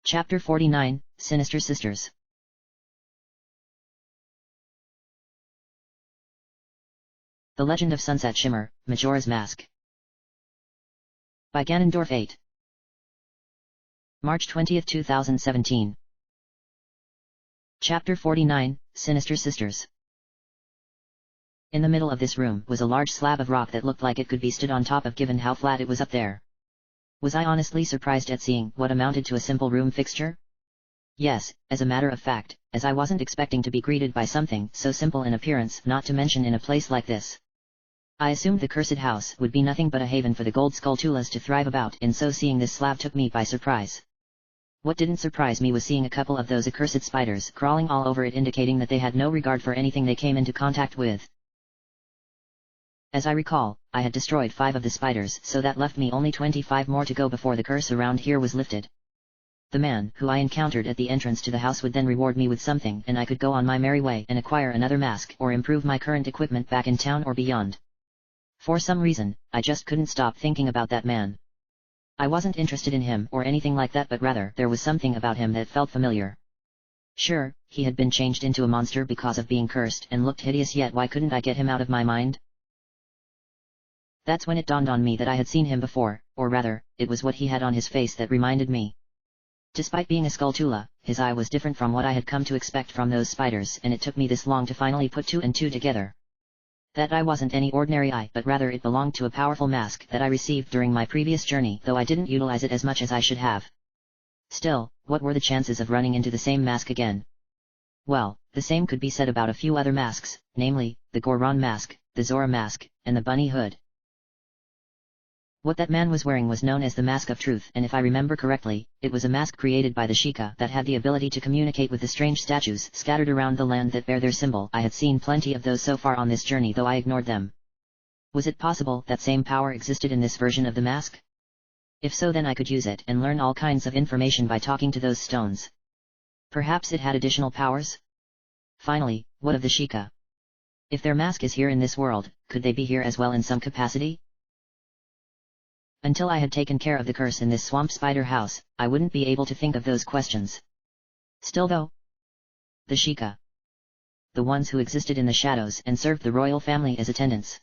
Chapter 49, Sinister Sisters. The Legend of Sunset Shimmer, Majora's Mask. By Ganondorf 8. March 20, 2017. Chapter 49, Sinister Sisters. In the middle of this room was a large slab of rock that looked like it could be stood on top of given how flat it was up there. Was I honestly surprised at seeing what amounted to a simple room fixture? Yes, as a matter of fact, as I wasn't expecting to be greeted by something so simple in appearance, not to mention in a place like this. I assumed the cursed house would be nothing but a haven for the gold skulltulas to thrive about, and so seeing this slab took me by surprise. What didn't surprise me was seeing a couple of those accursed spiders crawling all over it, indicating that they had no regard for anything they came into contact with. As I recall, I had destroyed 5 of the spiders, so that left me only 25 more to go before the curse around here was lifted. The man who I encountered at the entrance to the house would then reward me with something, and I could go on my merry way and acquire another mask or improve my current equipment back in town or beyond. For some reason, I just couldn't stop thinking about that man. I wasn't interested in him or anything like that, but rather there was something about him that felt familiar. Sure, he had been changed into a monster because of being cursed and looked hideous, yet why couldn't I get him out of my mind? That's when it dawned on me that I had seen him before, or rather, it was what he had on his face that reminded me. Despite being a skulltula, his eye was different from what I had come to expect from those spiders, and it took me this long to finally put 2 and 2 together. That eye wasn't any ordinary eye, but rather it belonged to a powerful mask that I received during my previous journey, though I didn't utilize it as much as I should have. Still, what were the chances of running into the same mask again? Well, the same could be said about a few other masks, namely, the Goron mask, the Zora mask, and the bunny hood. What that man was wearing was known as the Mask of Truth, and if I remember correctly, it was a mask created by the Sheikah that had the ability to communicate with the strange statues scattered around the land that bear their symbol. I had seen plenty of those so far on this journey, though I ignored them. Was it possible that same power existed in this version of the mask? If so, then I could use it and learn all kinds of information by talking to those stones. Perhaps it had additional powers? Finally, what of the Sheikah? If their mask is here in this world, could they be here as well in some capacity? Until I had taken care of the curse in this swamp spider house, I wouldn't be able to think of those questions. Still though, the Sheikah, the ones who existed in the shadows and served the royal family as attendants.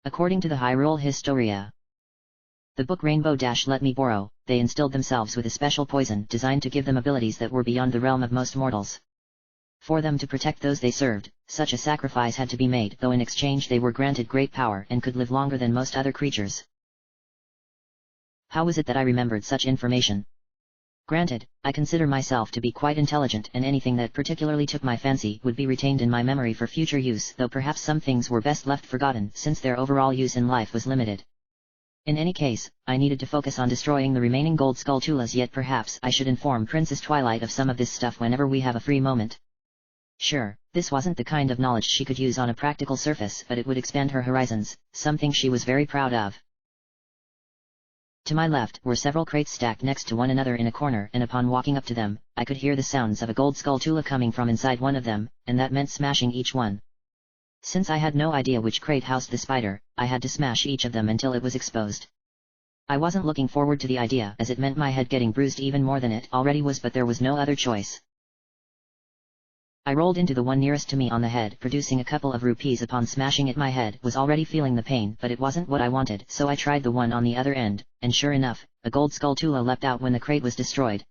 According to the Hyrule Historia, the book Rainbow let me borrow, they instilled themselves with a special poison designed to give them abilities that were beyond the realm of most mortals. For them to protect those they served, such a sacrifice had to be made, though in exchange they were granted great power and could live longer than most other creatures. How was it that I remembered such information? Granted, I consider myself to be quite intelligent, and anything that particularly took my fancy would be retained in my memory for future use, though perhaps some things were best left forgotten since their overall use in life was limited. In any case, I needed to focus on destroying the remaining gold skulltulas, yet perhaps I should inform Princess Twilight of some of this stuff whenever we have a free moment. Sure, this wasn't the kind of knowledge she could use on a practical surface, but it would expand her horizons, something she was very proud of. To my left were several crates stacked next to one another in a corner, and upon walking up to them, I could hear the sounds of a gold skulltula coming from inside one of them, and that meant smashing each one. Since I had no idea which crate housed the spider, I had to smash each of them until it was exposed. I wasn't looking forward to the idea, as it meant my head getting bruised even more than it already was, but there was no other choice. I rolled into the one nearest to me on the head, producing a couple of rupees upon smashing it. My head was already feeling the pain, but it wasn't what I wanted, so I tried the one on the other end, and sure enough, a gold skulltula leapt out when the crate was destroyed.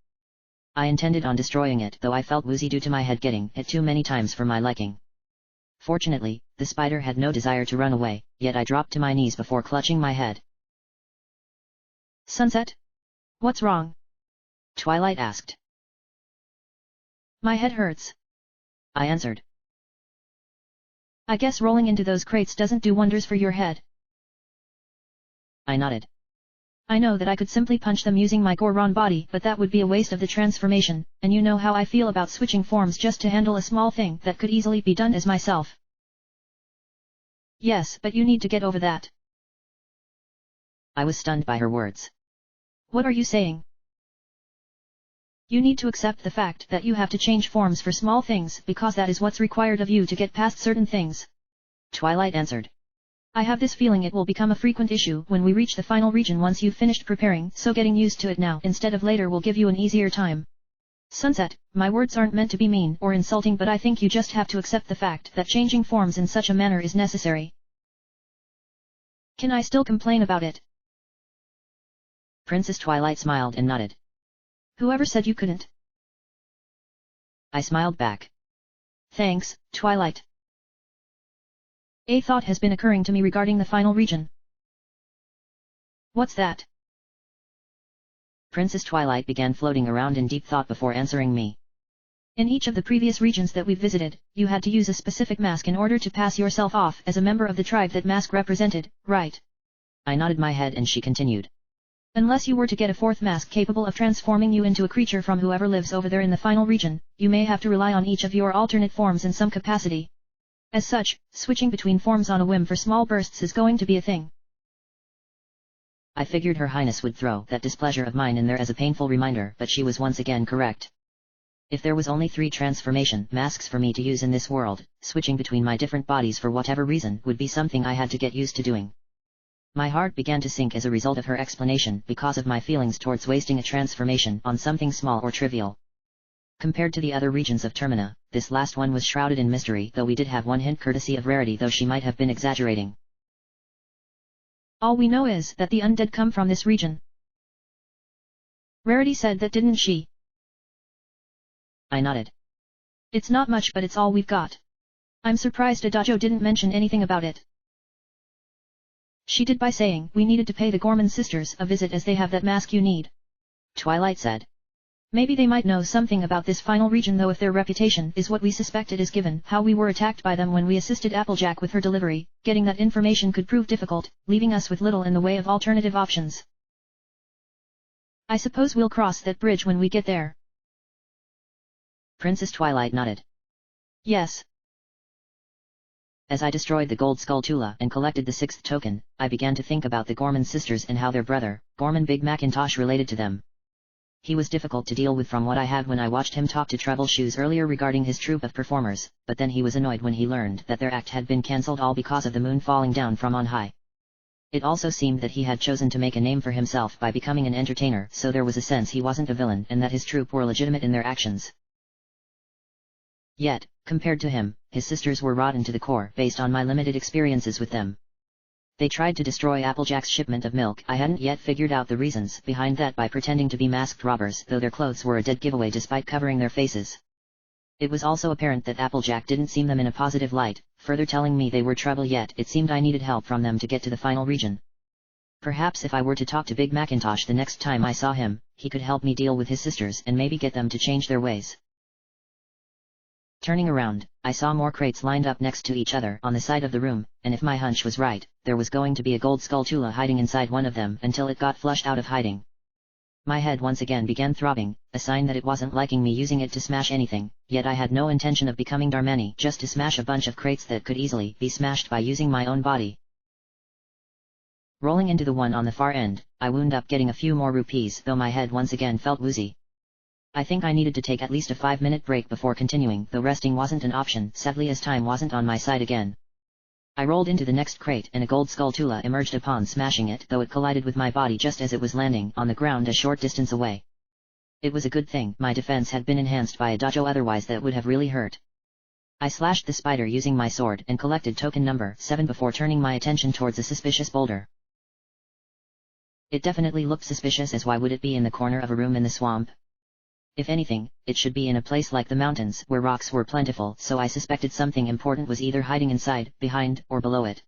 I intended on destroying it, though I felt woozy due to my head getting hit too many times for my liking. Fortunately, the spider had no desire to run away, yet I dropped to my knees before clutching my head. "Sunset? What's wrong?" Twilight asked. "My head hurts," I answered. "I guess rolling into those crates doesn't do wonders for your head." I nodded. "I know that I could simply punch them using my Goron body, but that would be a waste of the transformation, and you know how I feel about switching forms just to handle a small thing that could easily be done as myself." "Yes, but you need to get over that." I was stunned by her words. "What are you saying?" "You need to accept the fact that you have to change forms for small things, because that is what's required of you to get past certain things," Twilight answered. "I have this feeling it will become a frequent issue when we reach the final region once you've finished preparing, so getting used to it now instead of later will give you an easier time." Sunset, my words aren't meant to be mean or insulting, but I think you just have to accept the fact that changing forms in such a manner is necessary. Can I still complain about it? Princess Twilight smiled and nodded. Whoever said you couldn't? I smiled back. Thanks, Twilight. A thought has been occurring to me regarding the final region. What's that? Princess Twilight began floating around in deep thought before answering me. In each of the previous regions that we've visited, you had to use a specific mask in order to pass yourself off as a member of the tribe that mask represented, right? I nodded my head and she continued. Unless you were to get a fourth mask capable of transforming you into a creature from whoever lives over there in the final region, you may have to rely on each of your alternate forms in some capacity. As such, switching between forms on a whim for small bursts is going to be a thing. I figured Her Highness would throw that displeasure of mine in there as a painful reminder, but she was once again correct. If there was only 3 transformation masks for me to use in this world, switching between my different bodies for whatever reason would be something I had to get used to doing. My heart began to sink as a result of her explanation because of my feelings towards wasting a transformation on something small or trivial. Compared to the other regions of Termina, this last one was shrouded in mystery, though we did have one hint courtesy of Rarity, though she might have been exaggerating. All we know is that the undead come from this region. Rarity said that, didn't she? I nodded. It's not much, but it's all we've got. I'm surprised Adajo didn't mention anything about it. She did by saying we needed to pay the Gorman sisters a visit as they have that mask you need. Twilight said. Maybe they might know something about this final region, though if their reputation is what we suspect it is, given how we were attacked by them when we assisted Applejack with her delivery, getting that information could prove difficult, leaving us with little in the way of alternative options. I suppose we'll cross that bridge when we get there. Princess Twilight nodded. Yes. As I destroyed the gold skull Tula and collected the 6th token, I began to think about the Gorman sisters and how their brother, Gorman Big Macintosh, related to them. He was difficult to deal with from what I had when I watched him talk to Treble Shoes earlier regarding his troupe of performers, but then he was annoyed when he learned that their act had been cancelled, all because of the moon falling down from on high. It also seemed that he had chosen to make a name for himself by becoming an entertainer, so there was a sense he wasn't a villain and that his troupe were legitimate in their actions. Yet, compared to him, his sisters were rotten to the core based on my limited experiences with them. They tried to destroy Applejack's shipment of milk. I hadn't yet figured out the reasons behind that by pretending to be masked robbers, though their clothes were a dead giveaway despite covering their faces. It was also apparent that Applejack didn't see them in a positive light, further telling me they were trouble, yet it seemed I needed help from them to get to the final region. Perhaps if I were to talk to Big Macintosh the next time I saw him, he could help me deal with his sisters and maybe get them to change their ways. Turning around, I saw more crates lined up next to each other on the side of the room, and if my hunch was right, there was going to be a gold skull Tula hiding inside one of them until it got flushed out of hiding. My head once again began throbbing, a sign that it wasn't liking me using it to smash anything, yet I had no intention of becoming Darmani just to smash a bunch of crates that could easily be smashed by using my own body. Rolling into the one on the far end, I wound up getting a few more rupees, though my head once again felt woozy. I think I needed to take at least a 5-minute break before continuing, though resting wasn't an option, sadly, as time wasn't on my side again. I rolled into the next crate and a gold skull Tula emerged upon smashing it, though it collided with my body just as it was landing on the ground a short distance away. It was a good thing my defense had been enhanced by a dojo, otherwise that would have really hurt. I slashed the spider using my sword and collected token number 7 before turning my attention towards a suspicious boulder. It definitely looked suspicious, as why would it be in the corner of a room in the swamp? If anything, it should be in a place like the mountains where rocks were plentiful, so I suspected something important was either hiding inside, behind, or below it.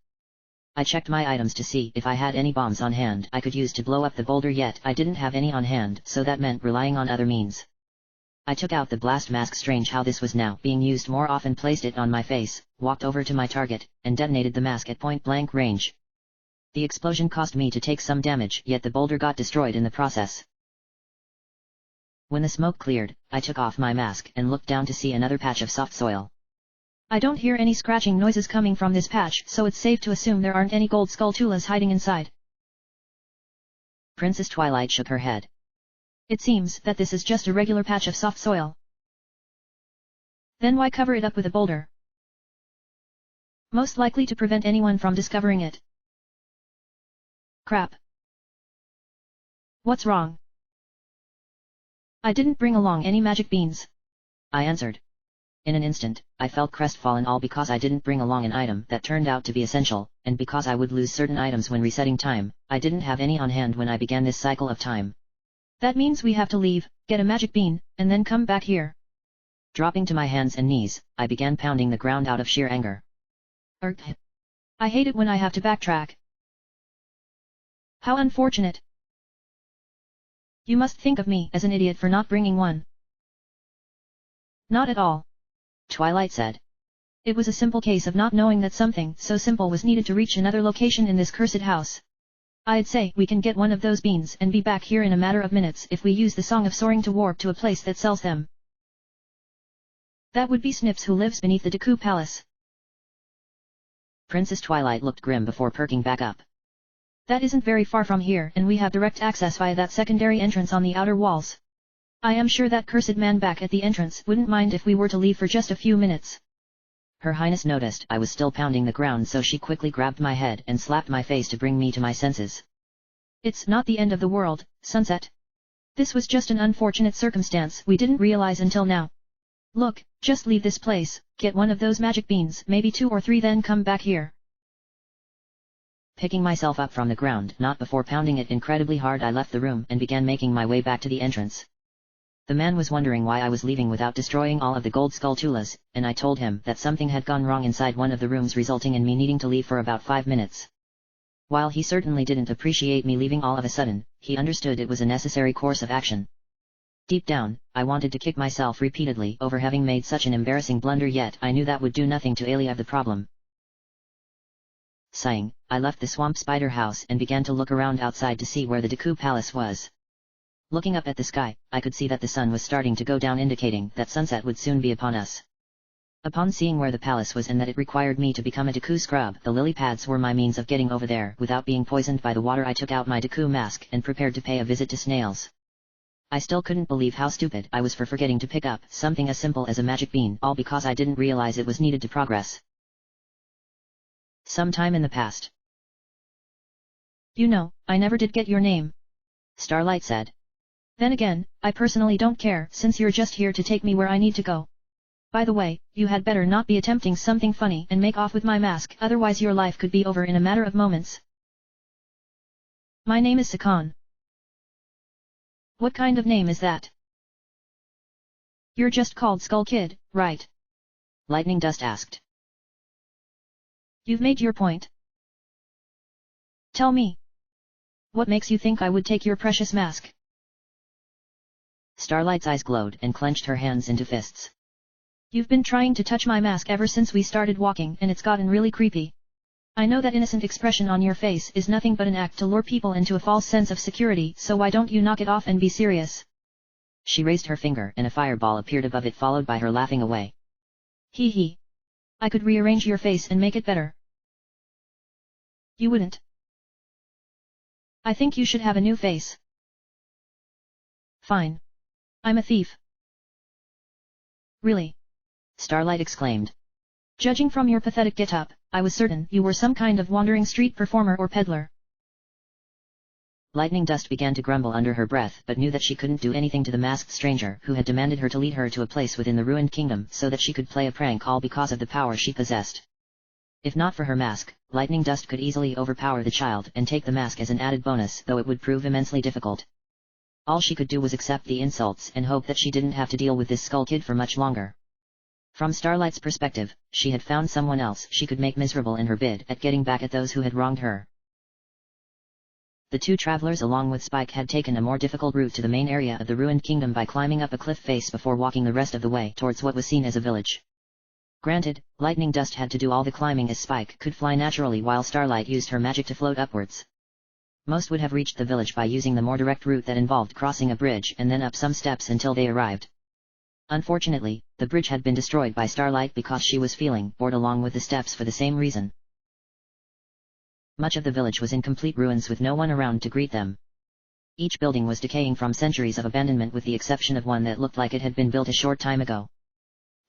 I checked my items to see if I had any bombs on hand I could use to blow up the boulder, yet I didn't have any on hand, so that meant relying on other means. I took out the blast mask, strange how this was now being used more often, placed it on my face, walked over to my target, and detonated the mask at point-blank range. The explosion caused me to take some damage, yet the boulder got destroyed in the process. When the smoke cleared, I took off my mask and looked down to see another patch of soft soil. I don't hear any scratching noises coming from this patch, so it's safe to assume there aren't any gold skull Tulas hiding inside. Princess Twilight shook her head. It seems that this is just a regular patch of soft soil. Then why cover it up with a boulder? Most likely to prevent anyone from discovering it. Crap. What's wrong? I didn't bring along any magic beans, I answered. In an instant, I felt crestfallen, all because I didn't bring along an item that turned out to be essential, and because I would lose certain items when resetting time. I didn't have any on hand when I began this cycle of time. That means we have to leave, get a magic bean, and then come back here. Dropping to my hands and knees, I began pounding the ground out of sheer anger. I hate it when I have to backtrack. How unfortunate. You must think of me as an idiot for not bringing one. Not at all, Twilight said. It was a simple case of not knowing that something so simple was needed to reach another location in this cursed house. I'd say we can get one of those beans and be back here in a matter of minutes if we use the Song of Soaring to warp to a place that sells them. That would be Snips, who lives beneath the Deku Palace. Princess Twilight looked grim before perking back up. That isn't very far from here, and we have direct access via that secondary entrance on the outer walls. I am sure that cursed man back at the entrance wouldn't mind if we were to leave for just a few minutes. Her Highness noticed I was still pounding the ground, so she quickly grabbed my head and slapped my face to bring me to my senses. It's not the end of the world, Sunset. This was just an unfortunate circumstance we didn't realize until now. Look, just leave this place, get one of those magic beans, maybe 2 or 3, then come back here. Picking myself up from the ground, not before pounding it incredibly hard, I left the room and began making my way back to the entrance. The man was wondering why I was leaving without destroying all of the gold skulltulas, and I told him that something had gone wrong inside one of the rooms, resulting in me needing to leave for about 5 minutes. While he certainly didn't appreciate me leaving all of a sudden, he understood it was a necessary course of action. Deep down, I wanted to kick myself repeatedly over having made such an embarrassing blunder, yet I knew that would do nothing to alleviate the problem. Sighing, I left the swamp spider house and began to look around outside to see where the Deku Palace was. Looking up at the sky, I could see that the sun was starting to go down, indicating that sunset would soon be upon us. Upon seeing where the palace was and that it required me to become a Deku scrub, the lily pads were my means of getting over there without being poisoned by the water. I took out my Deku mask and prepared to pay a visit to Snails. I still couldn't believe how stupid I was for forgetting to pick up something as simple as a magic bean, all because I didn't realize it was needed to progress. Sometime in the past. You know, I never did get your name, Starlight said. Then again, I personally don't care, since you're just here to take me where I need to go. By the way, you had better not be attempting something funny and make off with my mask, otherwise your life could be over in a matter of moments. My name is Sakan. What kind of name is that? You're just called Skull Kid, right? Lightning Dust asked. You've made your point. Tell me. What makes you think I would take your precious mask? Starlight's eyes glowed and clenched her hands into fists. You've been trying to touch my mask ever since we started walking, and it's gotten really creepy. I know that innocent expression on your face is nothing but an act to lure people into a false sense of security, so why don't you knock it off and be serious? She raised her finger and a fireball appeared above it, followed by her laughing away. Hee hee. I could rearrange your face and make it better. You wouldn't. I think you should have a new face. Fine. I'm a thief. Really? Starlight exclaimed. Judging from your pathetic get-up, I was certain you were some kind of wandering street performer or peddler. Lightning Dust began to grumble under her breath, but knew that she couldn't do anything to the masked stranger who had demanded her to lead her to a place within the ruined kingdom so that she could play a prank, all because of the power she possessed. If not for her mask, Lightning Dust could easily overpower the child and take the mask as an added bonus, though it would prove immensely difficult. All she could do was accept the insults and hope that she didn't have to deal with this Skull Kid for much longer. From Starlight's perspective, she had found someone else she could make miserable in her bid at getting back at those who had wronged her. The two travelers along with Spike had taken a more difficult route to the main area of the ruined kingdom by climbing up a cliff face before walking the rest of the way towards what was seen as a village. Granted, Lightning Dust had to do all the climbing as Spike could fly naturally, while Starlight used her magic to float upwards. Most would have reached the village by using the more direct route that involved crossing a bridge and then up some steps until they arrived. Unfortunately, the bridge had been destroyed by Starlight because she was feeling bored along with the steps for the same reason. Much of the village was in complete ruins with no one around to greet them. Each building was decaying from centuries of abandonment, with the exception of one that looked like it had been built a short time ago.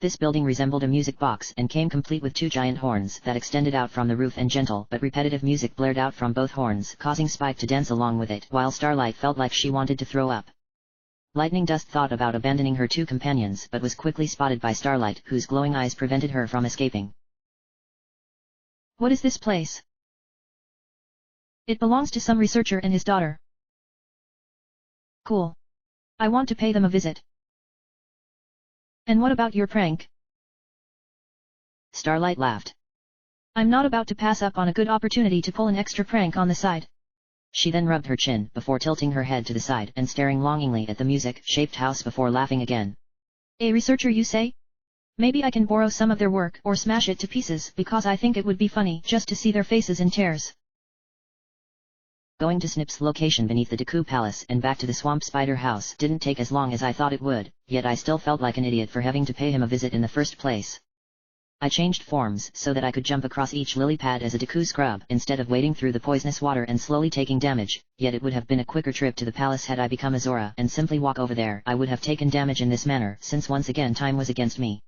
This building resembled a music box and came complete with 2 giant horns that extended out from the roof, and gentle but repetitive music blared out from both horns, causing Spike to dance along with it, while Starlight felt like she wanted to throw up. Lightning Dust thought about abandoning her two companions but was quickly spotted by Starlight, whose glowing eyes prevented her from escaping. What is this place? It belongs to some researcher and his daughter. Cool. I want to pay them a visit. And what about your prank? Starlight laughed. I'm not about to pass up on a good opportunity to pull an extra prank on the side. She then rubbed her chin before tilting her head to the side and staring longingly at the music-shaped house before laughing again. A researcher, you say? Maybe I can borrow some of their work or smash it to pieces because I think it would be funny just to see their faces in tears. Going to Snip's location beneath the Deku Palace and back to the Swamp Spider house didn't take as long as I thought it would, yet I still felt like an idiot for having to pay him a visit in the first place. I changed forms so that I could jump across each lily pad as a Deku scrub instead of wading through the poisonous water and slowly taking damage, yet it would have been a quicker trip to the palace had I become a Zora and simply walk over there. I would have taken damage in this manner since once again time was against me.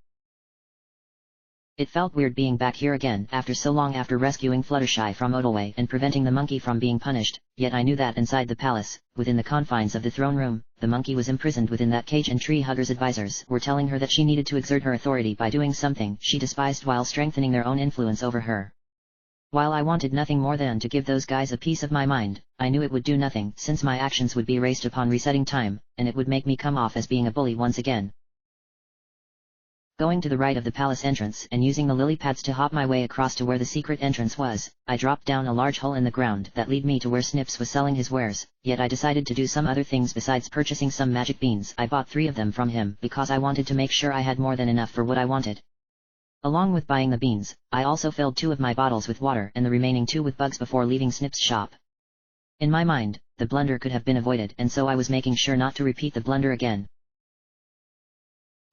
It felt weird being back here again after so long after rescuing Fluttershy from Odelway and preventing the monkey from being punished, yet I knew that inside the palace, within the confines of the throne room, the monkey was imprisoned within that cage and Tree Hugger's advisors were telling her that she needed to exert her authority by doing something she despised while strengthening their own influence over her. While I wanted nothing more than to give those guys a piece of my mind, I knew it would do nothing since my actions would be erased upon resetting time, and it would make me come off as being a bully once again. Going to the right of the palace entrance and using the lily pads to hop my way across to where the secret entrance was, I dropped down a large hole in the ground that led me to where Snips was selling his wares, yet I decided to do some other things besides purchasing some magic beans. I bought 3 of them from him because I wanted to make sure I had more than enough for what I wanted. Along with buying the beans, I also filled 2 of my bottles with water and the remaining 2 with bugs before leaving Snip's shop. In my mind, the blunder could have been avoided and so I was making sure not to repeat the blunder again.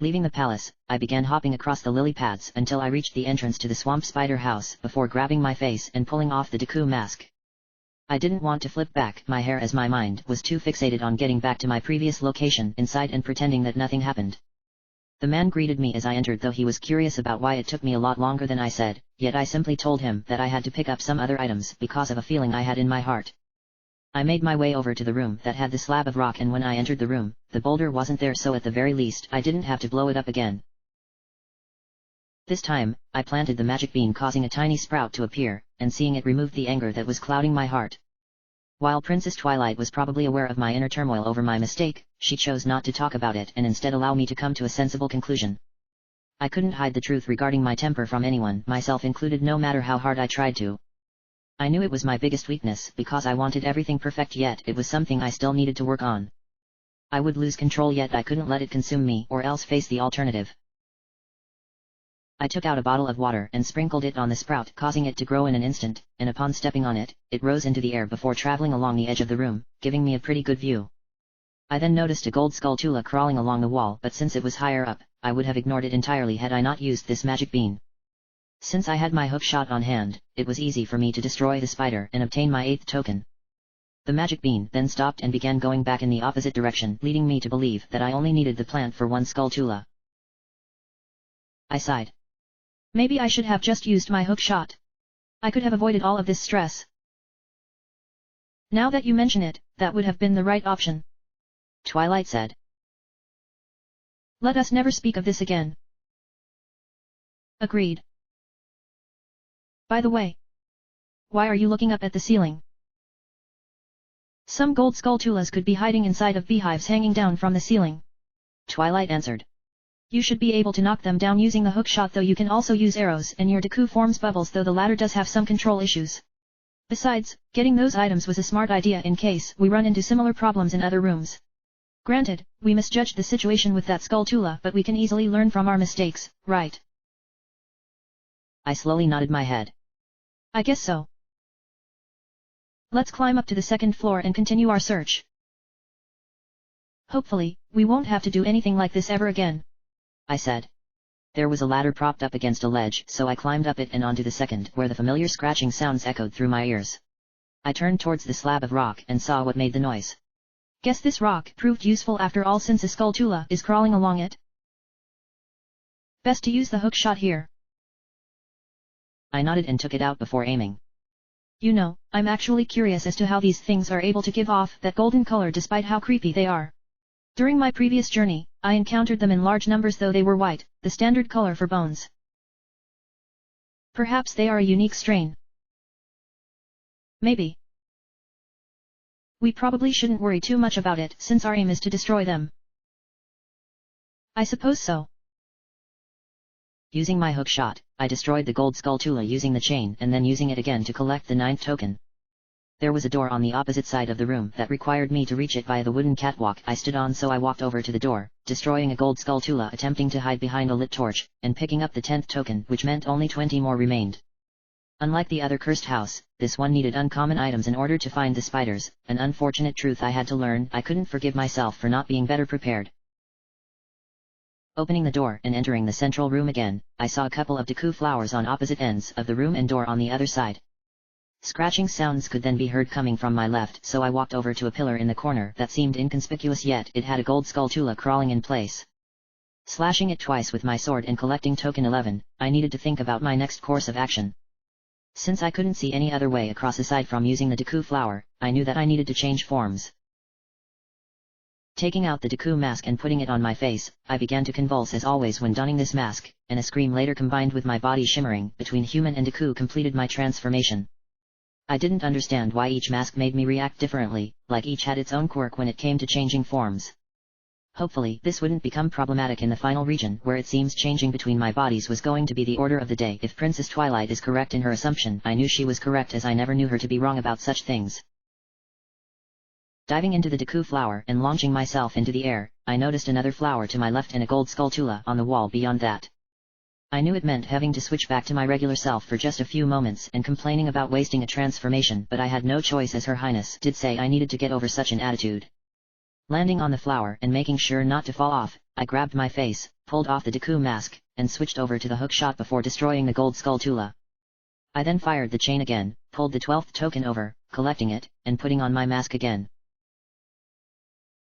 Leaving the palace, I began hopping across the lily pads until I reached the entrance to the Swamp Spider house before grabbing my face and pulling off the Deku mask. I didn't want to flip back my hair as my mind was too fixated on getting back to my previous location inside and pretending that nothing happened. The man greeted me as I entered, though he was curious about why it took me a lot longer than I said, yet I simply told him that I had to pick up some other items because of a feeling I had in my heart. I made my way over to the room that had the slab of rock, and when I entered the room, the boulder wasn't there, so at the very least I didn't have to blow it up again. This time, I planted the magic bean, causing a tiny sprout to appear, and seeing it removed the anger that was clouding my heart. While Princess Twilight was probably aware of my inner turmoil over my mistake, she chose not to talk about it and instead allow me to come to a sensible conclusion. I couldn't hide the truth regarding my temper from anyone, myself included, no matter how hard I tried to. I knew it was my biggest weakness because I wanted everything perfect, yet it was something I still needed to work on. I would lose control, yet I couldn't let it consume me or else face the alternative. I took out a bottle of water and sprinkled it on the sprout, causing it to grow in an instant, and upon stepping on it, it rose into the air before traveling along the edge of the room, giving me a pretty good view. I then noticed a gold Skulltula crawling along the wall, but since it was higher up, I would have ignored it entirely had I not used this magic bean. Since I had my hook shot on hand, it was easy for me to destroy the spider and obtain my 8th token. The magic bean then stopped and began going back in the opposite direction, leading me to believe that I only needed the plant for 1 Skulltula. I sighed. Maybe I should have just used my hook shot. I could have avoided all of this stress. Now that you mention it, that would have been the right option. Twilight said. Let us never speak of this again. Agreed. By the way, why are you looking up at the ceiling? Some gold Skulltulas could be hiding inside of beehives hanging down from the ceiling. Twilight answered. You should be able to knock them down using the hook shot, though you can also use arrows, and your Deku forms bubbles, though the latter does have some control issues. Besides, getting those items was a smart idea in case we run into similar problems in other rooms. Granted, we misjudged the situation with that Skulltula, but we can easily learn from our mistakes, right? I slowly nodded my head. I guess so. Let's climb up to the 2nd floor and continue our search. Hopefully, we won't have to do anything like this ever again, I said. There was a ladder propped up against a ledge, so I climbed up it and onto the 2nd, where the familiar scratching sounds echoed through my ears. I turned towards the slab of rock and saw what made the noise. Guess this rock proved useful after all, since a Skulltula is crawling along it. Best to use the hook shot here. I nodded and took it out before aiming. You know, I'm actually curious as to how these things are able to give off that golden color despite how creepy they are. During my previous journey, I encountered them in large numbers though they were white, the standard color for bones. Perhaps they are a unique strain. Maybe. We probably shouldn't worry too much about it since our aim is to destroy them. I suppose so. Using my hook shot, I destroyed the gold skulltula using the chain and then using it again to collect the 9th token. There was a door on the opposite side of the room that required me to reach it via the wooden catwalk I stood on, so I walked over to the door, destroying a gold skulltula attempting to hide behind a lit torch, and picking up the 10th token, which meant only 20 more remained. Unlike the other cursed house, this one needed uncommon items in order to find the spiders, an unfortunate truth I had to learn. I couldn't forgive myself for not being better prepared. Opening the door and entering the central room again, I saw a couple of deku flowers on opposite ends of the room and door on the other side. Scratching sounds could then be heard coming from my left, so I walked over to a pillar in the corner that seemed inconspicuous, yet it had a gold skulltula crawling in place. Slashing it twice with my sword and collecting token 11, I needed to think about my next course of action. Since I couldn't see any other way across aside from using the deku flower, I knew that I needed to change forms. Taking out the deku mask and putting it on my face, I began to convulse as always when donning this mask, and a scream later combined with my body shimmering between human and deku completed my transformation. I didn't understand why each mask made me react differently, like each had its own quirk when it came to changing forms. Hopefully this wouldn't become problematic in the final region, where it seems changing between my bodies was going to be the order of the day. If Princess Twilight is correct in her assumption, I knew she was correct, as I never knew her to be wrong about such things. Diving into the deku flower and launching myself into the air, I noticed another flower to my left and a gold skulltula on the wall beyond that. I knew it meant having to switch back to my regular self for just a few moments and complaining about wasting a transformation, but I had no choice, as Her Highness did say I needed to get over such an attitude. Landing on the flower and making sure not to fall off, I grabbed my face, pulled off the deku mask, and switched over to the hook shot before destroying the gold skulltula. I then fired the chain again, pulled the 12th token over, collecting it, and putting on my mask again.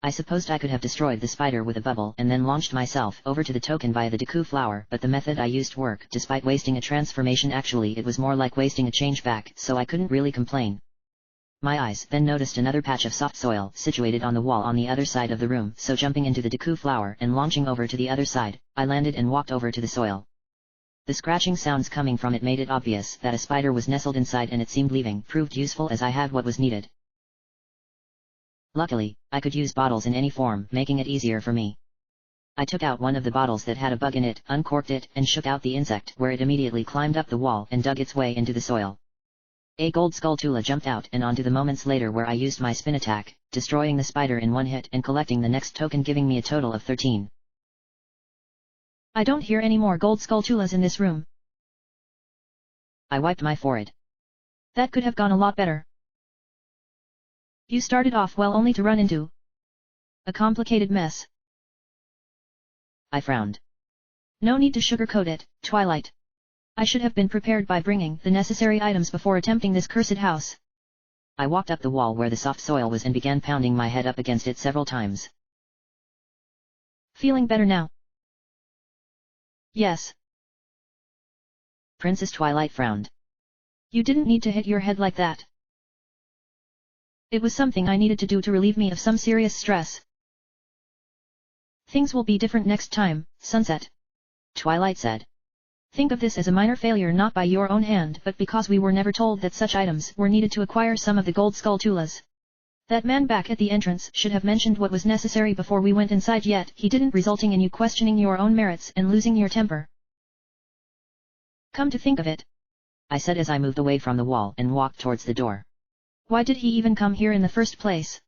I supposed I could have destroyed the spider with a bubble and then launched myself over to the token via the deku flower, but the method I used worked despite wasting a transformation. Actually, it was more like wasting a change back, so I couldn't really complain. My eyes then noticed another patch of soft soil situated on the wall on the other side of the room, so jumping into the deku flower and launching over to the other side, I landed and walked over to the soil. The scratching sounds coming from it made it obvious that a spider was nestled inside, and it seemed leaving proved useful as I had what was needed. Luckily, I could use bottles in any form, making it easier for me. I took out one of the bottles that had a bug in it, uncorked it, and shook out the insect, where it immediately climbed up the wall and dug its way into the soil. A gold skulltula jumped out and onto the moments later, where I used my spin attack, destroying the spider in one hit and collecting the next token, giving me a total of 13. I don't hear any more gold skulltulas in this room. I wiped my forehead. That could have gone a lot better. You started off well only to run into a complicated mess. I frowned. No need to sugarcoat it, Twilight. I should have been prepared by bringing the necessary items before attempting this cursed house. I walked up the wall where the soft soil was and began pounding my head up against it several times. Feeling better now? Yes. Princess Twilight frowned. You didn't need to hit your head like that. It was something I needed to do to relieve me of some serious stress. Things will be different next time, Sunset. Twilight said. Think of this as a minor failure, not by your own hand, but because we were never told that such items were needed to acquire some of the gold skulltulas. That man back at the entrance should have mentioned what was necessary before we went inside, yet he didn't, resulting in you questioning your own merits and losing your temper. Come to think of it, I said as I moved away from the wall and walked towards the door. Why did he even come here in the first place?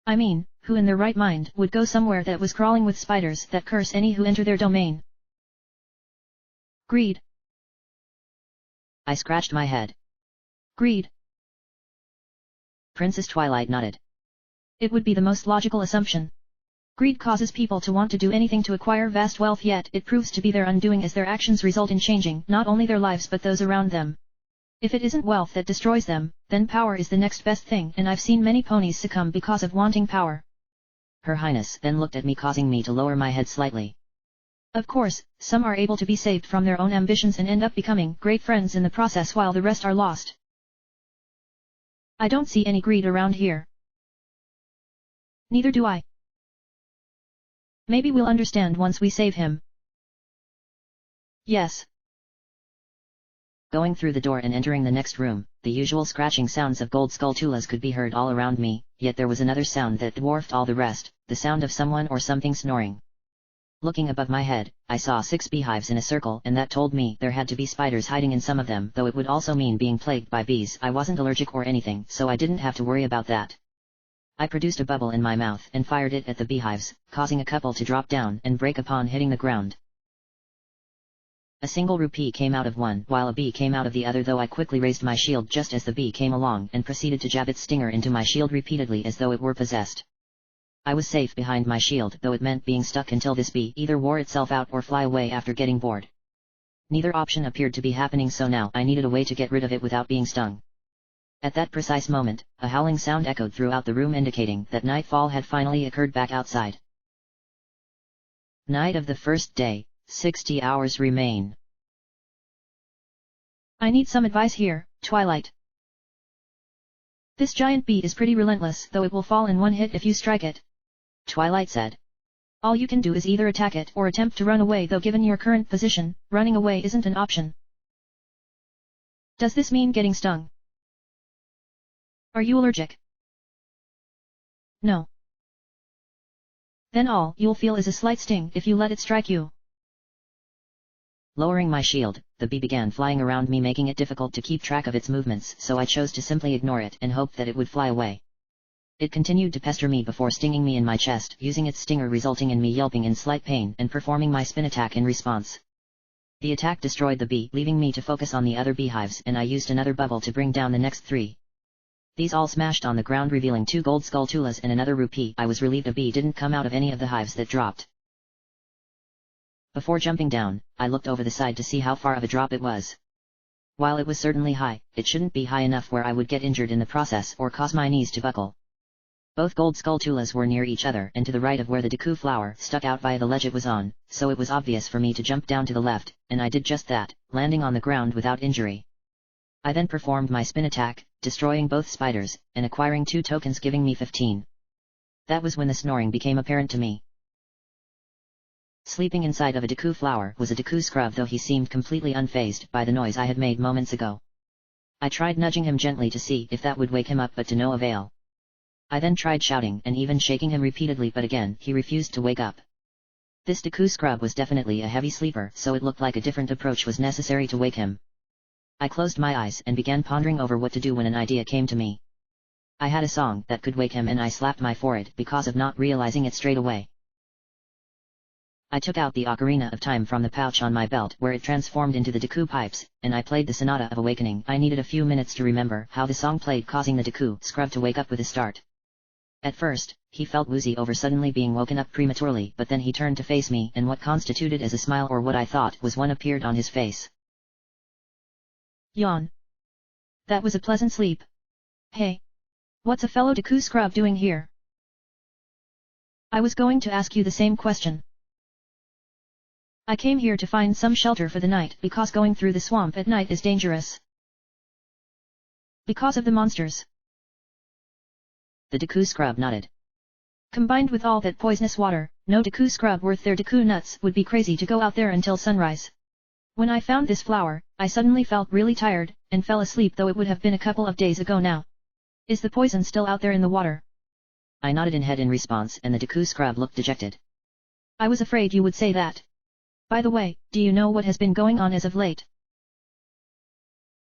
I mean, who in their right mind would go somewhere that was crawling with spiders that curse any who enter their domain? Greed. I scratched my head. Greed. Princess Twilight nodded. It would be the most logical assumption. Greed causes people to want to do anything to acquire vast wealth, yet it proves to be their undoing, as their actions result in changing not only their lives but those around them. If it isn't wealth that destroys them, then power is the next best thing, and I've seen many ponies succumb because of wanting power. Her Highness then looked at me, causing me to lower my head slightly. Of course, some are able to be saved from their own ambitions and end up becoming great friends in the process, while the rest are lost. I don't see any greed around here. Neither do I. Maybe we'll understand once we save him. Yes. Going through the door and entering the next room, the usual scratching sounds of gold skulltulas could be heard all around me, yet there was another sound that dwarfed all the rest, the sound of someone or something snoring. Looking above my head, I saw 6 beehives in a circle, and that told me there had to be spiders hiding in some of them, though it would also mean being plagued by bees. I wasn't allergic or anything, so I didn't have to worry about that. I produced a bubble in my mouth and fired it at the beehives, causing a couple to drop down and break upon hitting the ground. A single rupee came out of one, while a bee came out of the other, though I quickly raised my shield just as the bee came along and proceeded to jab its stinger into my shield repeatedly as though it were possessed. I was safe behind my shield, though it meant being stuck until this bee either wore itself out or fly away after getting bored. Neither option appeared to be happening, so now I needed a way to get rid of it without being stung. At that precise moment, a howling sound echoed throughout the room, indicating that nightfall had finally occurred back outside. Night of the first day, 60 hours remain. I need some advice here, Twilight. This giant bee is pretty relentless, though it will fall in one hit if you strike it. Twilight said. All you can do is either attack it or attempt to run away, though given your current position, running away isn't an option. Does this mean getting stung? Are you allergic? No. Then all you'll feel is a slight sting if you let it strike you. Lowering my shield, the bee began flying around me, making it difficult to keep track of its movements, so I chose to simply ignore it and hope that it would fly away. It continued to pester me before stinging me in my chest, using its stinger resulting in me yelping in slight pain and performing my spin attack in response. The attack destroyed the bee, leaving me to focus on the other beehives, and I used another bubble to bring down the next 3. These all smashed on the ground, revealing 2 gold skulltulas and another rupee. I was relieved a bee didn't come out of any of the hives that dropped. Before jumping down, I looked over the side to see how far of a drop it was. While it was certainly high, it shouldn't be high enough where I would get injured in the process or cause my knees to buckle. Both gold skulltulas were near each other and to the right of where the deku flower stuck out via the ledge it was on, so it was obvious for me to jump down to the left, and I did just that, landing on the ground without injury. I then performed my spin attack, destroying both spiders, and acquiring 2 tokens, giving me 15. That was when the snoring became apparent to me. Sleeping inside of a deku flower was a deku scrub, though he seemed completely unfazed by the noise I had made moments ago. I tried nudging him gently to see if that would wake him up, but to no avail. I then tried shouting and even shaking him repeatedly, but again he refused to wake up. This deku scrub was definitely a heavy sleeper, so it looked like a different approach was necessary to wake him. I closed my eyes and began pondering over what to do when an idea came to me. I had a song that could wake him, and I slapped my forehead because of not realizing it straight away. I took out the ocarina of time from the pouch on my belt where it transformed into the deku pipes, and I played the Sonata of Awakening. I needed a few minutes to remember how the song played, causing the deku scrub to wake up with a start. At first, he felt woozy over suddenly being woken up prematurely, but then he turned to face me, and what constituted as a smile, or what I thought was one, appeared on his face. Yawn. That was a pleasant sleep. Hey. What's a fellow deku scrub doing here? I was going to ask you the same question. I came here to find some shelter for the night because going through the swamp at night is dangerous. Because of the monsters. The deku scrub nodded. Combined with all that poisonous water, no deku scrub worth their deku nuts would be crazy to go out there until sunrise. When I found this flower, I suddenly felt really tired, and fell asleep, though it would have been a couple of days ago now. Is the poison still out there in the water? I nodded in head in response, and the deku scrub looked dejected. I was afraid you would say that. By the way, do you know what has been going on as of late?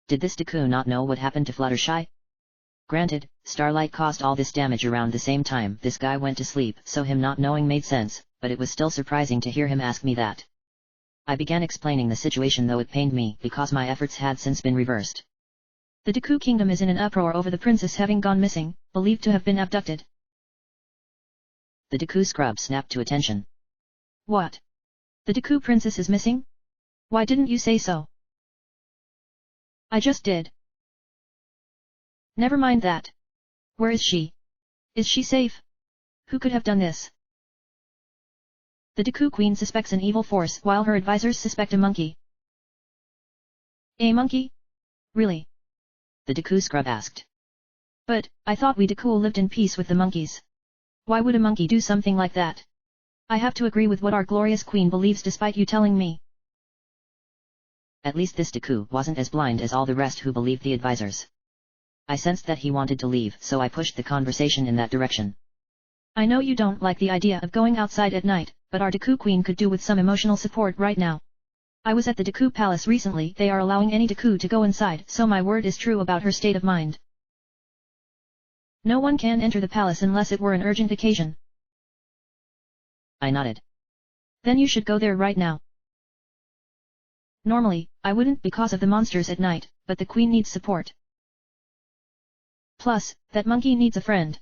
Did this deku not know what happened to Fluttershy? Granted, Starlight caused all this damage around the same time this guy went to sleep, so him not knowing made sense, but it was still surprising to hear him ask me that. I began explaining the situation, though it pained me because my efforts had since been reversed. The Deku Kingdom is in an uproar over the princess having gone missing, believed to have been abducted. The Deku scrub snapped to attention. What? The Deku princess is missing? Why didn't you say so? I just did. Never mind that. Where is she? Is she safe? Who could have done this? The Deku Queen suspects an evil force while her advisors suspect a monkey. A monkey? Really? The Deku scrub asked. But, I thought we Deku lived in peace with the monkeys. Why would a monkey do something like that? I have to agree with what our glorious queen believes despite you telling me. At least this Deku wasn't as blind as all the rest who believed the advisors. I sensed that he wanted to leave, so I pushed the conversation in that direction. I know you don't like the idea of going outside at night, but our Deku queen could do with some emotional support right now. I was at the Deku Palace recently. They are allowing any Deku to go inside, so my word is true about her state of mind. No one can enter the palace unless it were an urgent occasion. I nodded. Then you should go there right now. Normally, I wouldn't because of the monsters at night, but the queen needs support. Plus, that monkey needs a friend.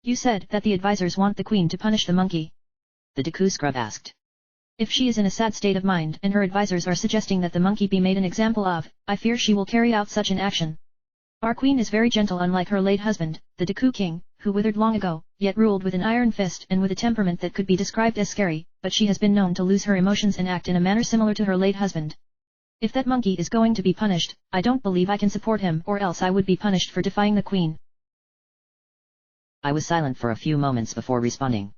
You said that the advisors want the queen to punish the monkey. The Deku scrub asked. If she is in a sad state of mind and her advisors are suggesting that the monkey be made an example of, I fear she will carry out such an action. Our queen is very gentle unlike her late husband, the Deku king, who withered long ago, yet ruled with an iron fist and with a temperament that could be described as scary, but she has been known to lose her emotions and act in a manner similar to her late husband. If that monkey is going to be punished, I don't believe I can support him or else I would be punished for defying the queen. I was silent for a few moments before responding.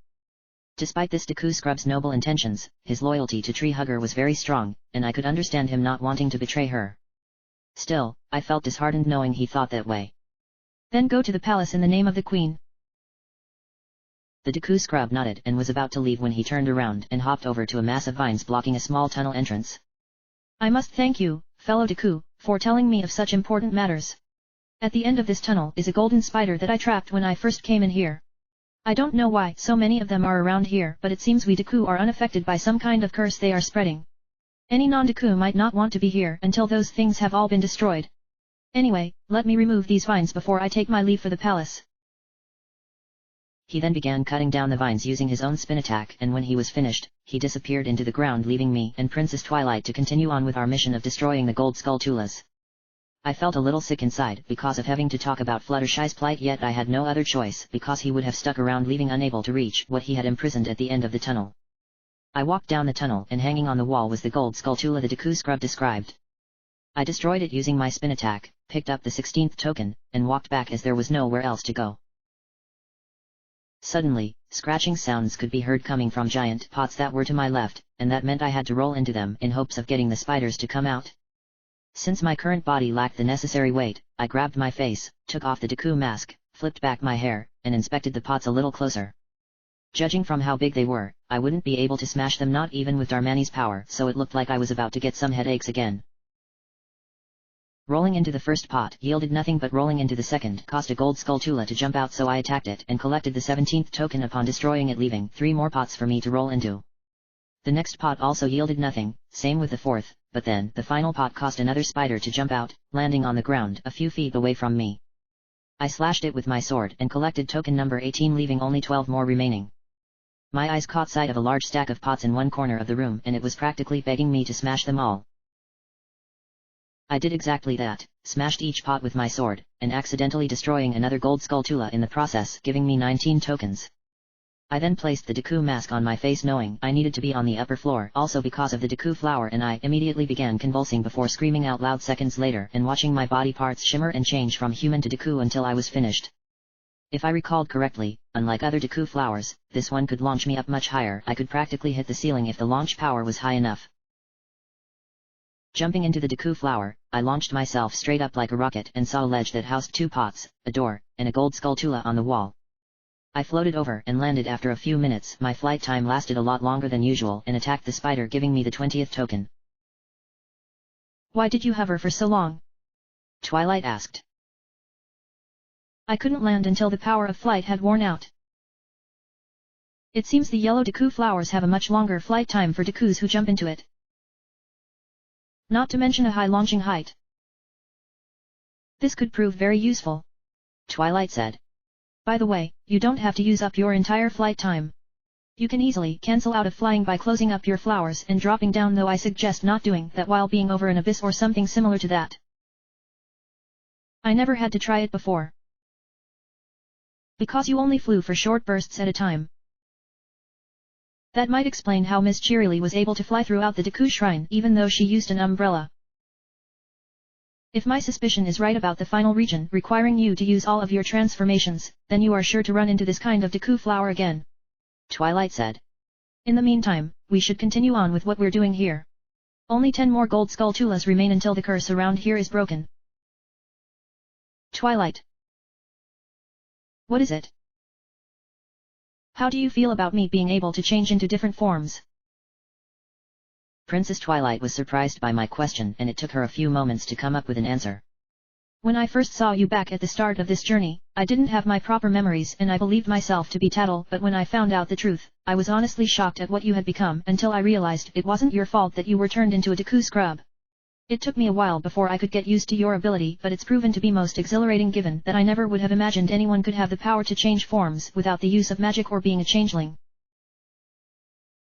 Despite this Deku scrub's noble intentions, his loyalty to Tree Hugger was very strong, and I could understand him not wanting to betray her. Still, I felt disheartened knowing he thought that way. Then go to the palace in the name of the queen. The Deku scrub nodded and was about to leave when he turned around and hopped over to a mass of vines blocking a small tunnel entrance. I must thank you, fellow Deku, for telling me of such important matters. At the end of this tunnel is a golden spider that I trapped when I first came in here. I don't know why so many of them are around here, but it seems we Deku are unaffected by some kind of curse they are spreading. Any non-Deku might not want to be here until those things have all been destroyed. Anyway, let me remove these vines before I take my leave for the palace. He then began cutting down the vines using his own spin attack, and when he was finished, he disappeared into the ground leaving me and Princess Twilight to continue on with our mission of destroying the Gold Skulltulas. I felt a little sick inside because of having to talk about Fluttershy's plight, yet I had no other choice because he would have stuck around leaving unable to reach what he had imprisoned at the end of the tunnel. I walked down the tunnel and hanging on the wall was the Gold Skulltula the Deku scrub described. I destroyed it using my spin attack, picked up the 16th token, and walked back as there was nowhere else to go. Suddenly, scratching sounds could be heard coming from giant pots that were to my left, and that meant I had to roll into them in hopes of getting the spiders to come out. Since my current body lacked the necessary weight, I grabbed my face, took off the Deku mask, flipped back my hair, and inspected the pots a little closer. Judging from how big they were, I wouldn't be able to smash them not even with Darmani's power, so it looked like I was about to get some headaches again. Rolling into the first pot yielded nothing, but rolling into the second caused a Gold Skulltula to jump out, so I attacked it and collected the 17th token upon destroying it, leaving 3 more pots for me to roll into. The next pot also yielded nothing, same with the fourth, but then the final pot caused another spider to jump out, landing on the ground a few feet away from me. I slashed it with my sword and collected token number 18, leaving only 12 more remaining. My eyes caught sight of a large stack of pots in one corner of the room, and it was practically begging me to smash them all. I did exactly that, smashed each pot with my sword, and accidentally destroying another Gold Skulltula in the process, giving me 19 tokens. I then placed the Deku mask on my face knowing I needed to be on the upper floor also because of the Deku flower, and I immediately began convulsing before screaming out loud seconds later and watching my body parts shimmer and change from human to Deku until I was finished. If I recalled correctly, unlike other Deku flowers, this one could launch me up much higher. I could practically hit the ceiling if the launch power was high enough. Jumping into the Deku flower, I launched myself straight up like a rocket and saw a ledge that housed 2 pots, a door, and a Gold Skulltula on the wall. I floated over and landed after a few minutes. My flight time lasted a lot longer than usual and attacked the spider, giving me the 20th token. Why did you hover for so long? Twilight asked. I couldn't land until the power of flight had worn out. It seems the yellow Deku flowers have a much longer flight time for Dekus who jump into it. Not to mention a high launching height. This could prove very useful, Twilight said. By the way, you don't have to use up your entire flight time. You can easily cancel out of flying by closing up your flowers and dropping down, though I suggest not doing that while being over an abyss or something similar to that. I never had to try it before. Because you only flew for short bursts at a time. That might explain how Miss Cheerily was able to fly throughout the Deku Shrine even though she used an umbrella. If my suspicion is right about the final region requiring you to use all of your transformations, then you are sure to run into this kind of Deku flower again. Twilight said. In the meantime, we should continue on with what we're doing here. Only 10 more gold skulltulas remain until the curse around here is broken. Twilight. What is it? How do you feel about me being able to change into different forms? Princess Twilight was surprised by my question and it took her a few moments to come up with an answer. When I first saw you back at the start of this journey, I didn't have my proper memories and I believed myself to be Tattle, but when I found out the truth, I was honestly shocked at what you had become until I realized it wasn't your fault that you were turned into a Deku scrub. It took me a while before I could get used to your ability, but it's proven to be most exhilarating given that I never would have imagined anyone could have the power to change forms without the use of magic or being a changeling.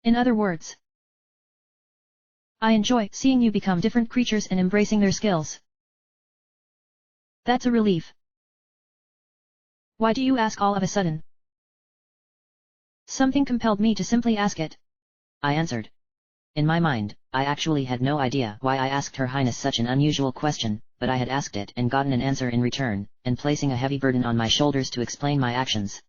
In other words, I enjoy seeing you become different creatures and embracing their skills. That's a relief. Why do you ask all of a sudden? Something compelled me to simply ask it. I answered. In my mind, I actually had no idea why I asked Her Highness such an unusual question, but I had asked it and gotten an answer in return, and placing a heavy burden on my shoulders to explain my actions.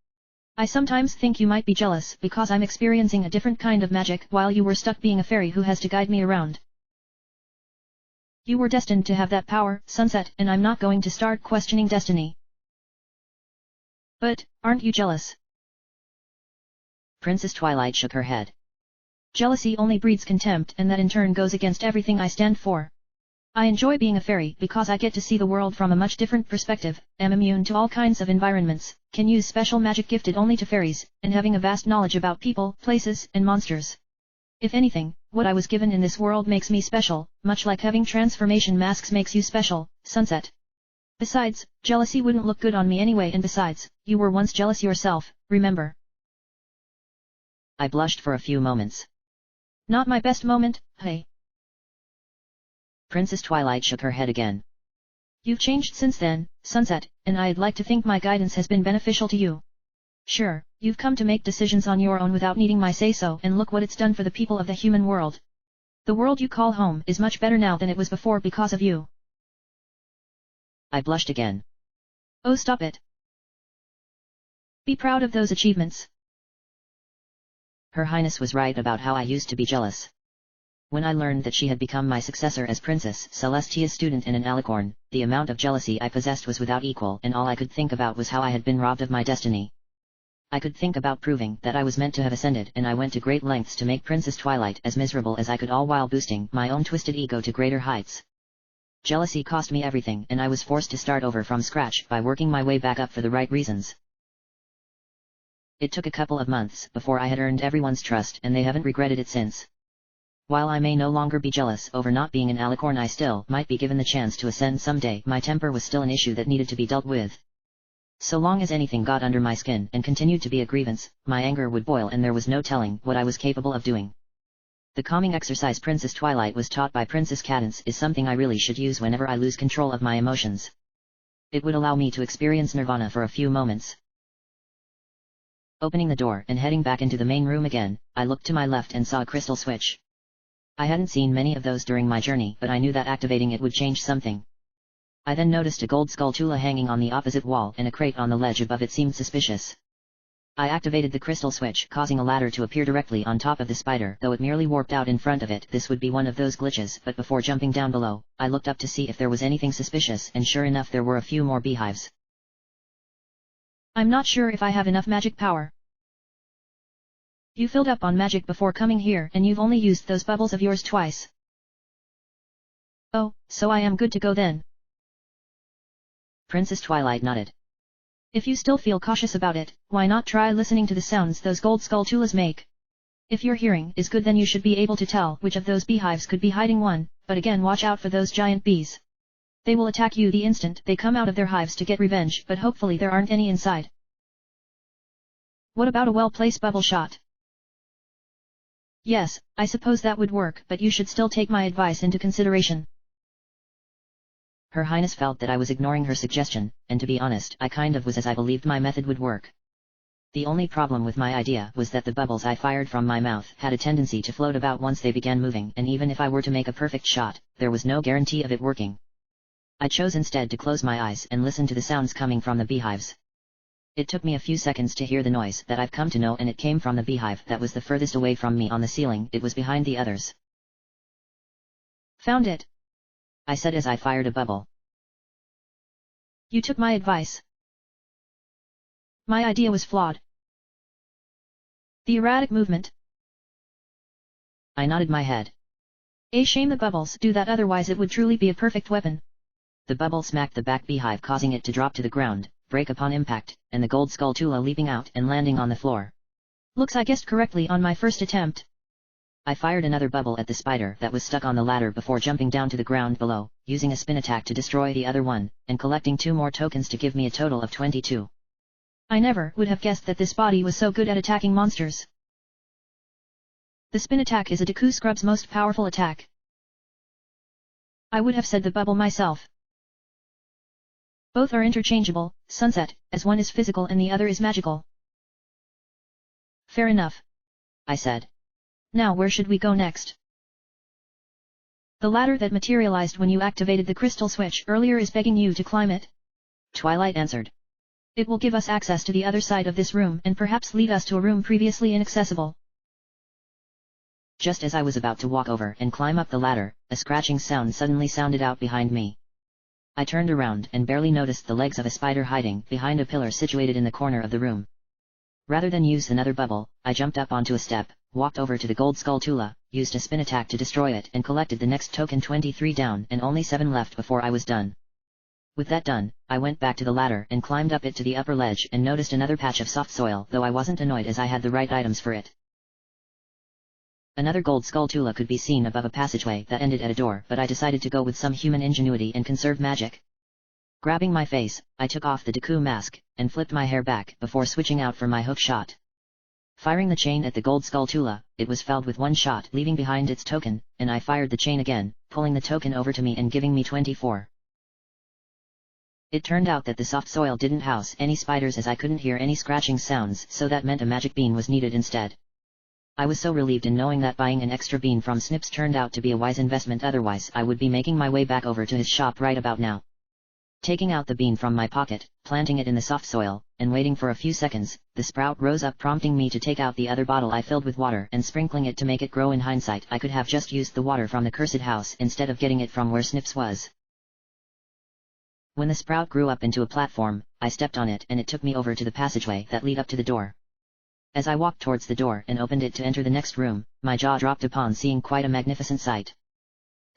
I sometimes think you might be jealous because I'm experiencing a different kind of magic while you were stuck being a fairy who has to guide me around. You were destined to have that power, Sunset, and I'm not going to start questioning destiny. But, aren't you jealous? Princess Twilight shook her head. Jealousy only breeds contempt and that in turn goes against everything I stand for. I enjoy being a fairy because I get to see the world from a much different perspective, am immune to all kinds of environments, can use special magic gifted only to fairies, and having a vast knowledge about people, places, and monsters. If anything, what I was given in this world makes me special, much like having transformation masks makes you special, Sunset. Besides, jealousy wouldn't look good on me anyway, and besides, you were once jealous yourself, remember? I blushed for a few moments. Not my best moment, hey. Princess Twilight shook her head again. You've changed since then, Sunset, and I'd like to think my guidance has been beneficial to you. Sure, you've come to make decisions on your own without needing my say-so, and look what it's done for the people of the human world. The world you call home is much better now than it was before because of you. I blushed again. Oh, stop it. Be proud of those achievements. Her Highness was right about how I used to be jealous. When I learned that she had become my successor as Princess Celestia's student and an alicorn, the amount of jealousy I possessed was without equal, and all I could think about was how I had been robbed of my destiny. I could think about proving that I was meant to have ascended, and I went to great lengths to make Princess Twilight as miserable as I could, all while boosting my own twisted ego to greater heights. Jealousy cost me everything, and I was forced to start over from scratch by working my way back up for the right reasons. It took a couple of months before I had earned everyone's trust, and they haven't regretted it since. While I may no longer be jealous over not being an alicorn, I still might be given the chance to ascend someday. My temper was still an issue that needed to be dealt with. So long as anything got under my skin and continued to be a grievance, my anger would boil, and there was no telling what I was capable of doing. The calming exercise Princess Twilight was taught by Princess Cadance is something I really should use whenever I lose control of my emotions. It would allow me to experience nirvana for a few moments. Opening the door and heading back into the main room again, I looked to my left and saw a crystal switch. I hadn't seen many of those during my journey, but I knew that activating it would change something. I then noticed a gold skulltula hanging on the opposite wall, and a crate on the ledge above it seemed suspicious. I activated the crystal switch, causing a ladder to appear directly on top of the spider, though it merely warped out in front of it. This would be one of those glitches, but before jumping down below, I looked up to see if there was anything suspicious, and sure enough there were a few more beehives. I'm not sure if I have enough magic power. You filled up on magic before coming here, and you've only used those bubbles of yours twice. Oh, so I am good to go then. Princess Twilight nodded. If you still feel cautious about it, why not try listening to the sounds those gold skulltulas make? If your hearing is good, then you should be able to tell which of those beehives could be hiding one, but again watch out for those giant bees. They will attack you the instant they come out of their hives to get revenge, but hopefully there aren't any inside. What about a well-placed bubble shot? Yes, I suppose that would work, but you should still take my advice into consideration. Her Highness felt that I was ignoring her suggestion, and to be honest, I kind of was, as I believed my method would work. The only problem with my idea was that the bubbles I fired from my mouth had a tendency to float about once they began moving, and even if I were to make a perfect shot, there was no guarantee of it working. I chose instead to close my eyes and listen to the sounds coming from the beehives. It took me a few seconds to hear the noise that I've come to know, and it came from the beehive that was the furthest away from me on the ceiling. It was behind the others. Found it, I said as I fired a bubble. You took my advice. My idea was flawed. The erratic movement. I nodded my head. A shame the bubbles do that, otherwise it would truly be a perfect weapon. The bubble smacked the back beehive, causing it to drop to the ground, break upon impact, and the gold skull Tula leaping out and landing on the floor. Looks I guessed correctly on my first attempt. I fired another bubble at the spider that was stuck on the ladder before jumping down to the ground below, using a spin attack to destroy the other one, and collecting 2 more tokens to give me a total of 22. I never would have guessed that this body was so good at attacking monsters. The spin attack is a Deku Scrub's most powerful attack. I would have said the bubble myself. Both are interchangeable, Sunset, as one is physical and the other is magical. Fair enough, I said. Now where should we go next? The ladder that materialized when you activated the crystal switch earlier is begging you to climb it. Twilight answered. It will give us access to the other side of this room and perhaps lead us to a room previously inaccessible. Just as I was about to walk over and climb up the ladder, a scratching sound suddenly sounded out behind me. I turned around and barely noticed the legs of a spider hiding behind a pillar situated in the corner of the room. Rather than use another bubble, I jumped up onto a step, walked over to the gold skull Tula, used a spin attack to destroy it and collected the next token, 23 down and only 7 left before I was done. With that done, I went back to the ladder and climbed up it to the upper ledge and noticed another patch of soft soil, though I wasn't annoyed as I had the right items for it. Another gold skull Tula could be seen above a passageway that ended at a door, but I decided to go with some human ingenuity and conserve magic. Grabbing my face, I took off the Deku mask, and flipped my hair back before switching out for my hook shot. Firing the chain at the gold skull Tula, it was felled with 1 shot, leaving behind its token, and I fired the chain again, pulling the token over to me and giving me 24. It turned out that the soft soil didn't house any spiders, as I couldn't hear any scratching sounds, so that meant a magic bean was needed instead. I was so relieved in knowing that buying an extra bean from Snips turned out to be a wise investment, otherwise I would be making my way back over to his shop right about now. Taking out the bean from my pocket, planting it in the soft soil, and waiting for a few seconds, the sprout rose up, prompting me to take out the other bottle I filled with water and sprinkling it to make it grow. In hindsight, I could have just used the water from the cursed house instead of getting it from where Snips was. When the sprout grew up into a platform, I stepped on it and it took me over to the passageway that lead up to the door. As I walked towards the door and opened it to enter the next room, my jaw dropped upon seeing quite a magnificent sight.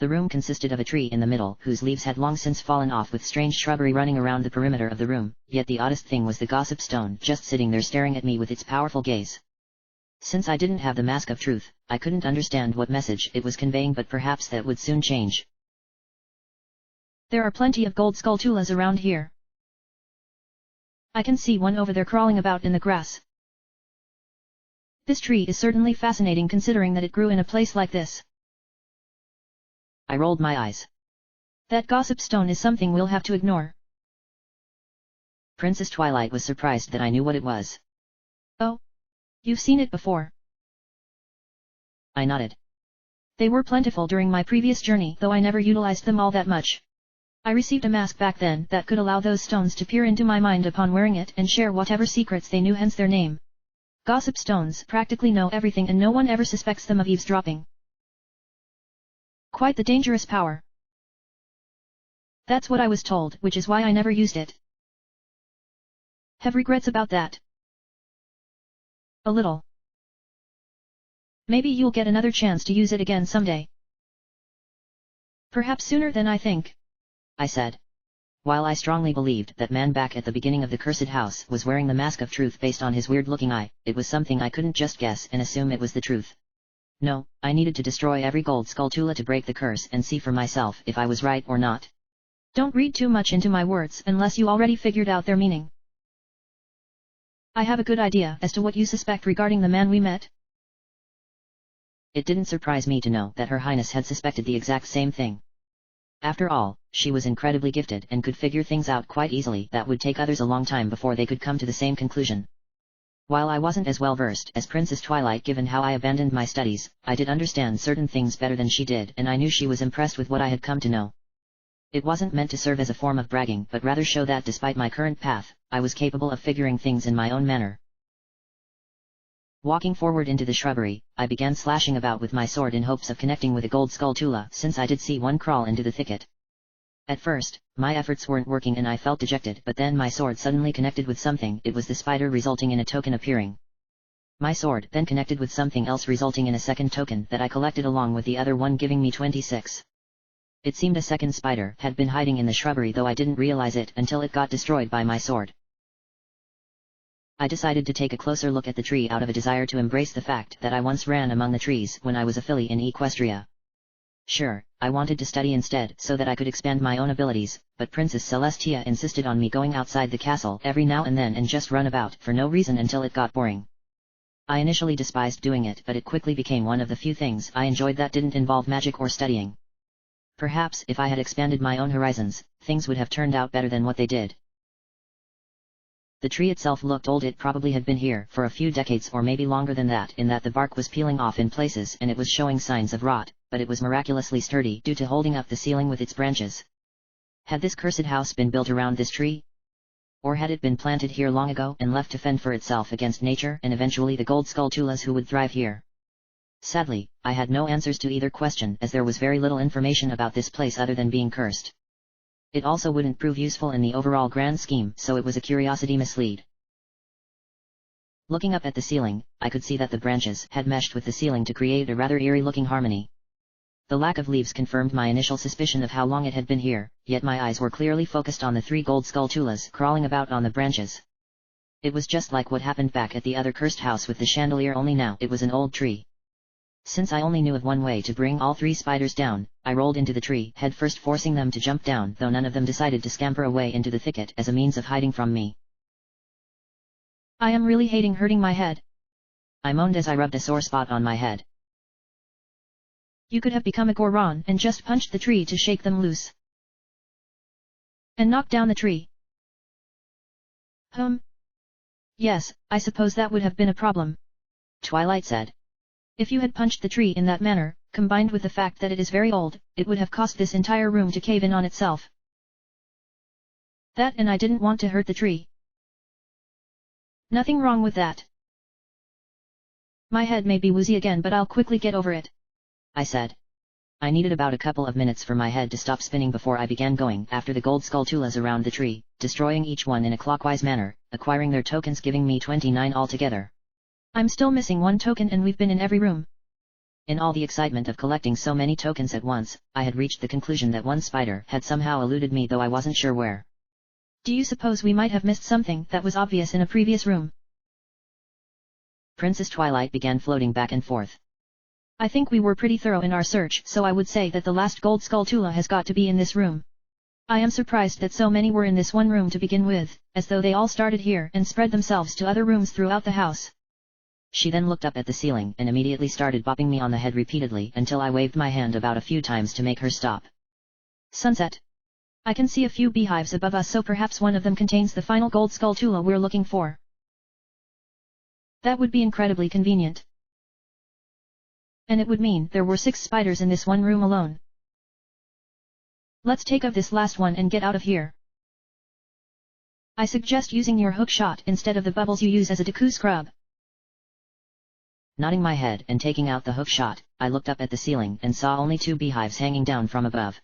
The room consisted of a tree in the middle whose leaves had long since fallen off, with strange shrubbery running around the perimeter of the room, yet the oddest thing was the gossip stone just sitting there staring at me with its powerful gaze. Since I didn't have the mask of truth, I couldn't understand what message it was conveying, but perhaps that would soon change. There are plenty of gold skull Tulas around here. I can see one over there crawling about in the grass. This tree is certainly fascinating considering that it grew in a place like this. I rolled my eyes. That gossip stone is something we'll have to ignore. Princess Twilight was surprised that I knew what it was. Oh? You've seen it before? I nodded. They were plentiful during my previous journey, though I never utilized them all that much. I received a mask back then that could allow those stones to peer into my mind upon wearing it and share whatever secrets they knew, hence their name. Gossip stones practically know everything and no one ever suspects them of eavesdropping. Quite the dangerous power. That's what I was told, which is why I never used it. Have regrets about that? A little. Maybe you'll get another chance to use it again someday. Perhaps sooner than I think, I said. While I strongly believed that man back at the beginning of the cursed house was wearing the mask of truth based on his weird-looking eye, it was something I couldn't just guess and assume it was the truth. No, I needed to destroy every gold skull Tula to break the curse and see for myself if I was right or not. Don't read too much into my words unless you already figured out their meaning. I have a good idea as to what you suspect regarding the man we met. It didn't surprise me to know that Her Highness had suspected the exact same thing. After all, she was incredibly gifted and could figure things out quite easily that would take others a long time before they could come to the same conclusion. While I wasn't as well versed as Princess Twilight given how I abandoned my studies, I did understand certain things better than she did, and I knew she was impressed with what I had come to know. It wasn't meant to serve as a form of bragging, but rather show that despite my current path, I was capable of figuring things in my own manner. Walking forward into the shrubbery, I began slashing about with my sword in hopes of connecting with a gold skulltula, since I did see one crawl into the thicket. At first, my efforts weren't working and I felt dejected, but then my sword suddenly connected with something. It was the spider, resulting in a token appearing. My sword then connected with something else, resulting in a second token that I collected along with the other one, giving me 26. It seemed a second spider had been hiding in the shrubbery, though I didn't realize it until it got destroyed by my sword. I decided to take a closer look at the tree out of a desire to embrace the fact that I once ran among the trees when I was a filly in Equestria. Sure, I wanted to study instead so that I could expand my own abilities, but Princess Celestia insisted on me going outside the castle every now and then and just run about for no reason until it got boring. I initially despised doing it, but it quickly became one of the few things I enjoyed that didn't involve magic or studying. Perhaps if I had expanded my own horizons, things would have turned out better than what they did. The tree itself looked old. It probably had been here for a few decades or maybe longer than that, in that the bark was peeling off in places and it was showing signs of rot, but it was miraculously sturdy due to holding up the ceiling with its branches. Had this cursed house been built around this tree? Or had it been planted here long ago and left to fend for itself against nature and eventually the gold skulltulas who would thrive here? Sadly, I had no answers to either question, as there was very little information about this place other than being cursed. It also wouldn't prove useful in the overall grand scheme, so it was a curiosity mislead. Looking up at the ceiling, I could see that the branches had meshed with the ceiling to create a rather eerie-looking harmony. The lack of leaves confirmed my initial suspicion of how long it had been here, yet my eyes were clearly focused on the 3 gold skulltulas crawling about on the branches. It was just like what happened back at the other cursed house with the chandelier, only now it was an old tree. Since I only knew of one way to bring all 3 spiders down, I rolled into the tree head first, forcing them to jump down, though none of them decided to scamper away into the thicket as a means of hiding from me. I am really hating hurting my head, I moaned as I rubbed a sore spot on my head. You could have become a Goron and just punched the tree to shake them loose. And knocked down the tree. Yes, I suppose that would have been a problem, Twilight said. If you had punched the tree in that manner, combined with the fact that it is very old, it would have caused this entire room to cave in on itself. That, and I didn't want to hurt the tree. Nothing wrong with that. My head may be woozy again, but I'll quickly get over it, I said. I needed about a couple of minutes for my head to stop spinning before I began going after the gold skulltulas around the tree, destroying each one in a clockwise manner, acquiring their tokens, giving me 29 altogether. I'm still missing 1 token and we've been in every room. In all the excitement of collecting so many tokens at once, I had reached the conclusion that one spider had somehow eluded me, though I wasn't sure where. Do you suppose we might have missed something that was obvious in a previous room? Princess Twilight began floating back and forth. I think we were pretty thorough in our search, so I would say that the last gold skulltula has got to be in this room. I am surprised that so many were in this one room to begin with, as though they all started here and spread themselves to other rooms throughout the house. She then looked up at the ceiling and immediately started bopping me on the head repeatedly until I waved my hand about a few times to make her stop. Sunset. I can see a few beehives above us, so perhaps one of them contains the final gold skulltula we're looking for. That would be incredibly convenient. And it would mean there were 6 spiders in this one room alone. Let's take of this last one and get out of here. I suggest using your hook shot instead of the bubbles you use as a Deku scrub. Nodding my head and taking out the hook shot, I looked up at the ceiling and saw only 2 beehives hanging down from above.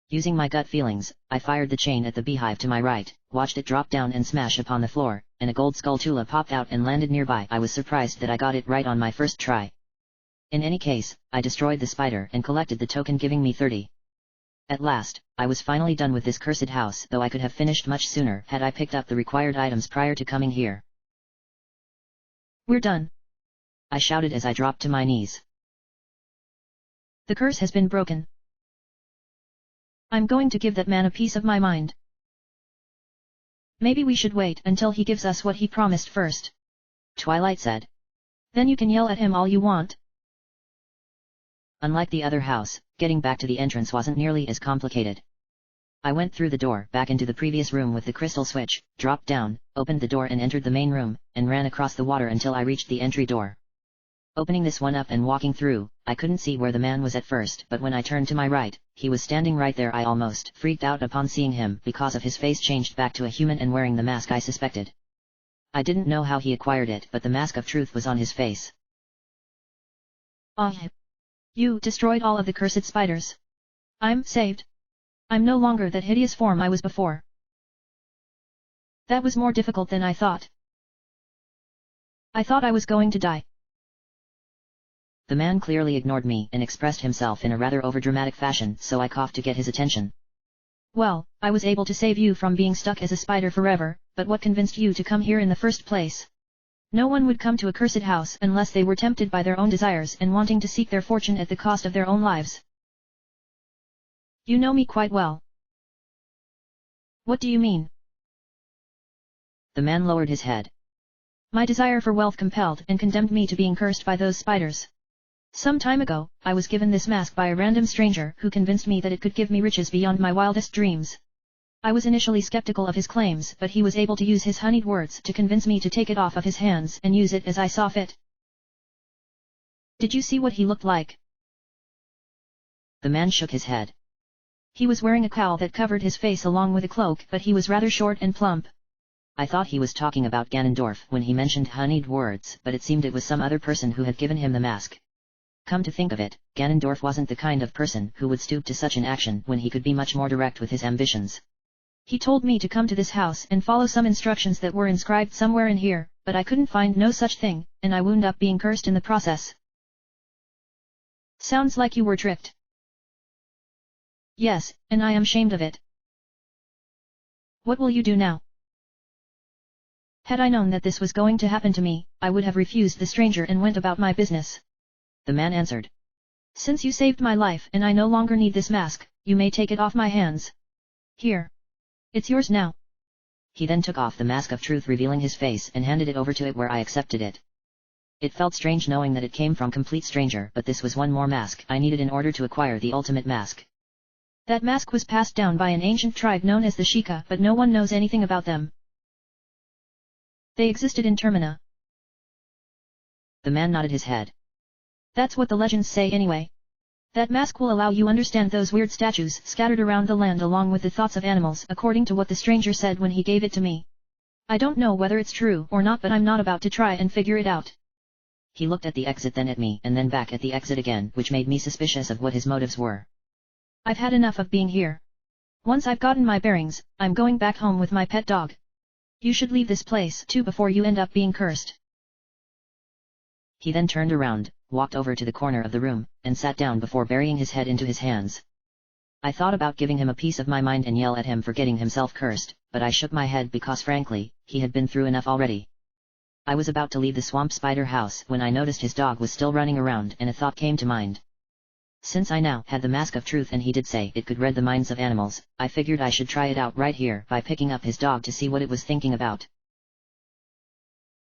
Using my gut feelings, I fired the chain at the beehive to my right, watched it drop down and smash upon the floor, and a gold skulltula popped out and landed nearby. I was surprised that I got it right on my first try. In any case, I destroyed the spider and collected the token, giving me 30. At last, I was finally done with this cursed house, though I could have finished much sooner had I picked up the required items prior to coming here. We're done, I shouted as I dropped to my knees. The curse has been broken. I'm going to give that man a piece of my mind. Maybe we should wait until he gives us what he promised first, Twilight said. Then you can yell at him all you want. Unlike the other house, getting back to the entrance wasn't nearly as complicated. I went through the door back into the previous room with the crystal switch, dropped down, opened the door and entered the main room, and ran across the water until I reached the entry door. Opening this one up and walking through, I couldn't see where the man was at first, but when I turned to my right, he was standing right there. I almost freaked out upon seeing him because of his face changed back to a human and wearing the mask I suspected. I didn't know how he acquired it, but the mask of truth was on his face. Ah, you destroyed all of the cursed spiders. I'm saved. I'm no longer that hideous form I was before. That was more difficult than I thought. I thought I was going to die. The man clearly ignored me and expressed himself in a rather overdramatic fashion, so I coughed to get his attention. Well, I was able to save you from being stuck as a spider forever, but what convinced you to come here in the first place? No one would come to a cursed house unless they were tempted by their own desires and wanting to seek their fortune at the cost of their own lives. You know me quite well. What do you mean? The man lowered his head. My desire for wealth compelled and condemned me to being cursed by those spiders. Some time ago, I was given this mask by a random stranger who convinced me that it could give me riches beyond my wildest dreams. I was initially skeptical of his claims, but he was able to use his honeyed words to convince me to take it off of his hands and use it as I saw fit. Did you see what he looked like? The man shook his head. He was wearing a cowl that covered his face along with a cloak, but he was rather short and plump. I thought he was talking about Ganondorf when he mentioned honeyed words, but it seemed it was some other person who had given him the mask. Come to think of it, Ganondorf wasn't the kind of person who would stoop to such an action when he could be much more direct with his ambitions. He told me to come to this house and follow some instructions that were inscribed somewhere in here, but I couldn't find no such thing, and I wound up being cursed in the process. Sounds like you were tricked. Yes, and I am ashamed of it. What will you do now? Had I known that this was going to happen to me, I would have refused the stranger and went about my business. The man answered. Since you saved my life and I no longer need this mask, you may take it off my hands. Here. It's yours now. He then took off the mask of truth, revealing his face, and handed it over to it, where I accepted it. It felt strange knowing that it came from complete stranger, but this was one more mask I needed in order to acquire the ultimate mask. That mask was passed down by an ancient tribe known as the Sheikah, but no one knows anything about them. They existed in Termina. The man nodded his head. That's what the legends say anyway. That mask will allow you understand those weird statues scattered around the land along with the thoughts of animals, according to what the stranger said when he gave it to me. I don't know whether it's true or not, but I'm not about to try and figure it out. He looked at the exit, then at me, and then back at the exit again, which made me suspicious of what his motives were. I've had enough of being here. Once I've gotten my bearings, I'm going back home with my pet dog. You should leave this place too before you end up being cursed. He then turned around, walked over to the corner of the room, and sat down before burying his head into his hands. I thought about giving him a piece of my mind and yell at him for getting himself cursed, but I shook my head because frankly, he had been through enough already. I was about to leave the swamp spider house when I noticed his dog was still running around, and a thought came to mind. Since I now had the mask of truth and he did say it could read the minds of animals, I figured I should try it out right here by picking up his dog to see what it was thinking about.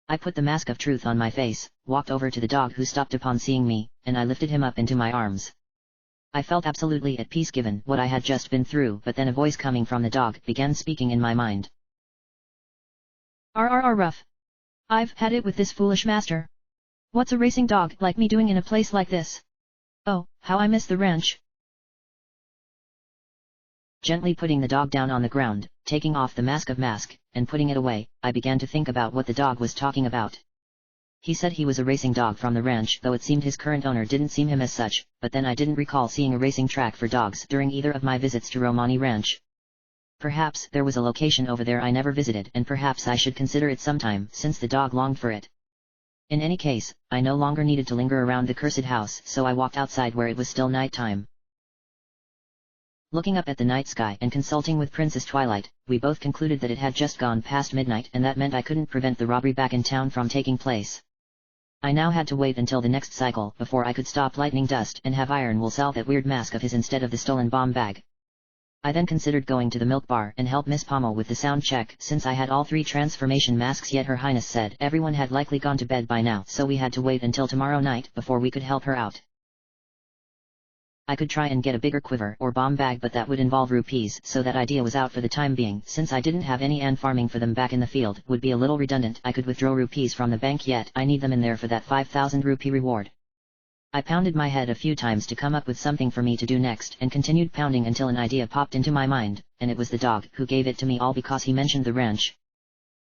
I put the mask of truth on my face, walked over to the dog who stopped upon seeing me, and I lifted him up into my arms. I felt absolutely at peace given what I had just been through, but then a voice coming from the dog began speaking in my mind. Rough. I've had it with this foolish master. What's a racing dog like me doing in a place like this? Oh, how I miss the ranch. Gently putting the dog down on the ground, taking off the mask, and putting it away, I began to think about what the dog was talking about. He said he was a racing dog from the ranch, though it seemed his current owner didn't seem him as such, but then I didn't recall seeing a racing track for dogs during either of my visits to Romani Ranch. Perhaps there was a location over there I never visited, and perhaps I should consider it sometime, since the dog longed for it. In any case, I no longer needed to linger around the cursed house, so I walked outside where it was still night time. Looking up at the night sky and consulting with Princess Twilight, we both concluded that it had just gone past midnight, and that meant I couldn't prevent the robbery back in town from taking place. I now had to wait until the next cycle before I could stop Lightning Dust and have Iron Will sell that weird mask of his instead of the stolen bomb bag. I then considered going to the milk bar and help Miss Pommel with the sound check, since I had all 3 transformation masks, yet Her Highness said everyone had likely gone to bed by now, so we had to wait until tomorrow night before we could help her out. I could try and get a bigger quiver or bomb bag, but that would involve rupees, so that idea was out for the time being, since I didn't have any and farming for them back in the field would be a little redundant. I could withdraw rupees from the bank, yet I need them in there for that 5,000 rupee reward. I pounded my head a few times to come up with something for me to do next and continued pounding until an idea popped into my mind, and it was the dog who gave it to me, all because he mentioned the ranch.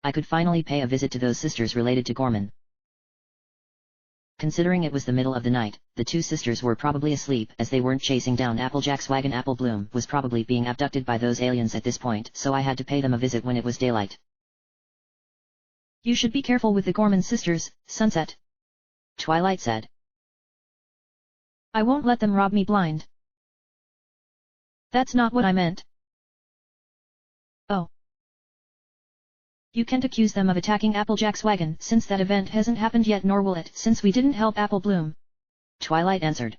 I could finally pay a visit to those sisters related to Gorman. Considering it was the middle of the night, the two sisters were probably asleep as they weren't chasing down Applejack's wagon. Apple Bloom was probably being abducted by those aliens at this point, so I had to pay them a visit when it was daylight. You should be careful with the Gorman sisters, Sunset, Twilight said. I won't let them rob me blind. That's not what I meant. Oh. You can't accuse them of attacking Applejack's wagon since that event hasn't happened yet, nor will it since we didn't help Apple Bloom, Twilight answered.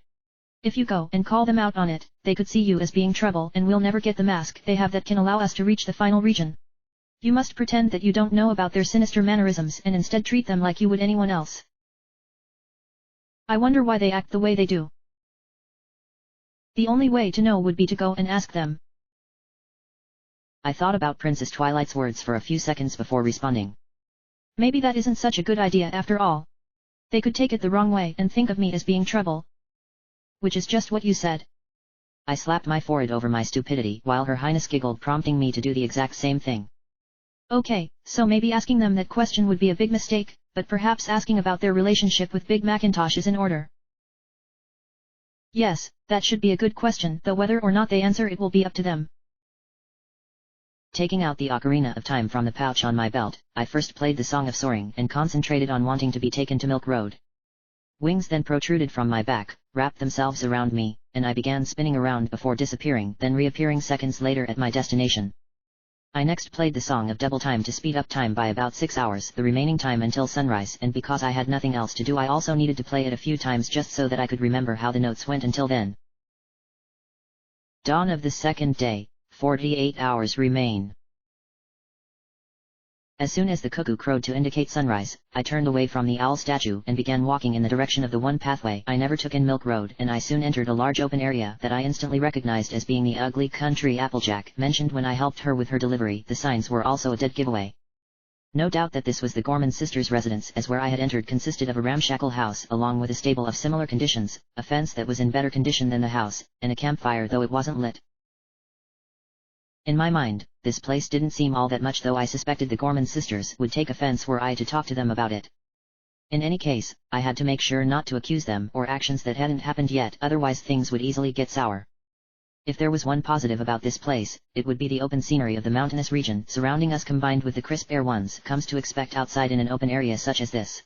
If you go and call them out on it, they could see you as being trouble and we'll never get the mask they have that can allow us to reach the final region. You must pretend that you don't know about their sinister mannerisms and instead treat them like you would anyone else. I wonder why they act the way they do. The only way to know would be to go and ask them. I thought about Princess Twilight's words for a few seconds before responding. Maybe that isn't such a good idea after all. They could take it the wrong way and think of me as being trouble. Which is just what you said. I slapped my forehead over my stupidity while Her Highness giggled, prompting me to do the exact same thing. Okay, so maybe asking them that question would be a big mistake, but perhaps asking about their relationship with Big Macintosh is in order. Yes, that should be a good question, though whether or not they answer it will be up to them. Taking out the ocarina of time from the pouch on my belt, I first played the Song of Soaring and concentrated on wanting to be taken to Milk Road. Wings then protruded from my back, wrapped themselves around me, and I began spinning around before disappearing, then reappearing seconds later at my destination. I next played the Song of Double Time to speed up time by about 6 hours, the remaining time until sunrise, and because I had nothing else to do I also needed to play it a few times just so that I could remember how the notes went until then. Dawn of the second day, 48 hours remain. As soon as the cuckoo crowed to indicate sunrise, I turned away from the owl statue and began walking in the direction of the one pathway I never took in Milk Road, and I soon entered a large open area that I instantly recognized as being the ugly country Applejack mentioned when I helped her with her delivery. The signs were also a dead giveaway. No doubt that this was the Gorman sisters' residence, as where I had entered consisted of a ramshackle house along with a stable of similar conditions, a fence that was in better condition than the house, and a campfire though it wasn't lit. In my mind, this place didn't seem all that much, though I suspected the Gorman sisters would take offense were I to talk to them about it. In any case, I had to make sure not to accuse them or actions that hadn't happened yet, otherwise things would easily get sour. If there was one positive about this place, it would be the open scenery of the mountainous region surrounding us combined with the crisp air one comes to expect outside in an open area such as this.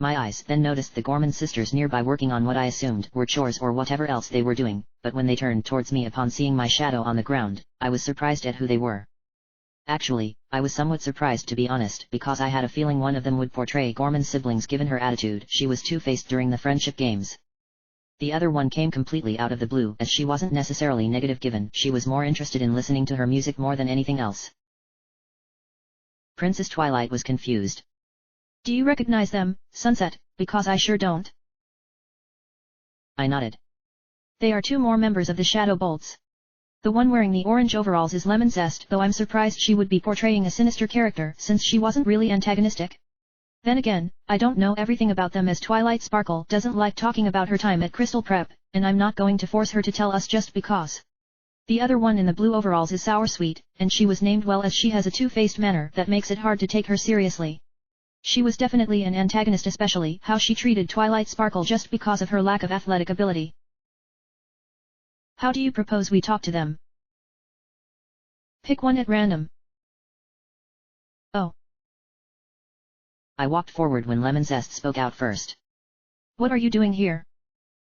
My eyes then noticed the Gorman sisters nearby working on what I assumed were chores or whatever else they were doing, but when they turned towards me upon seeing my shadow on the ground, I was surprised at who they were. Actually, I was somewhat surprised to be honest, because I had a feeling one of them would portray Gorman's siblings given her attitude. She was two-faced during the friendship games. The other one came completely out of the blue, as she wasn't necessarily negative given she was more interested in listening to her music more than anything else. Princess Twilight was confused. Do you recognize them, Sunset, because I sure don't? I nodded. They are two more members of the Shadow Bolts. The one wearing the orange overalls is Lemon Zest, though I'm surprised she would be portraying a sinister character since she wasn't really antagonistic. Then again, I don't know everything about them, as Twilight Sparkle doesn't like talking about her time at Crystal Prep, and I'm not going to force her to tell us just because. The other one in the blue overalls is Sour Sweet, and she was named well as she has a two-faced manner that makes it hard to take her seriously. She was definitely an antagonist, especially how she treated Twilight Sparkle just because of her lack of athletic ability. How do you propose we talk to them? Pick one at random. Oh. I walked forward when Lemon Zest spoke out first. What are you doing here?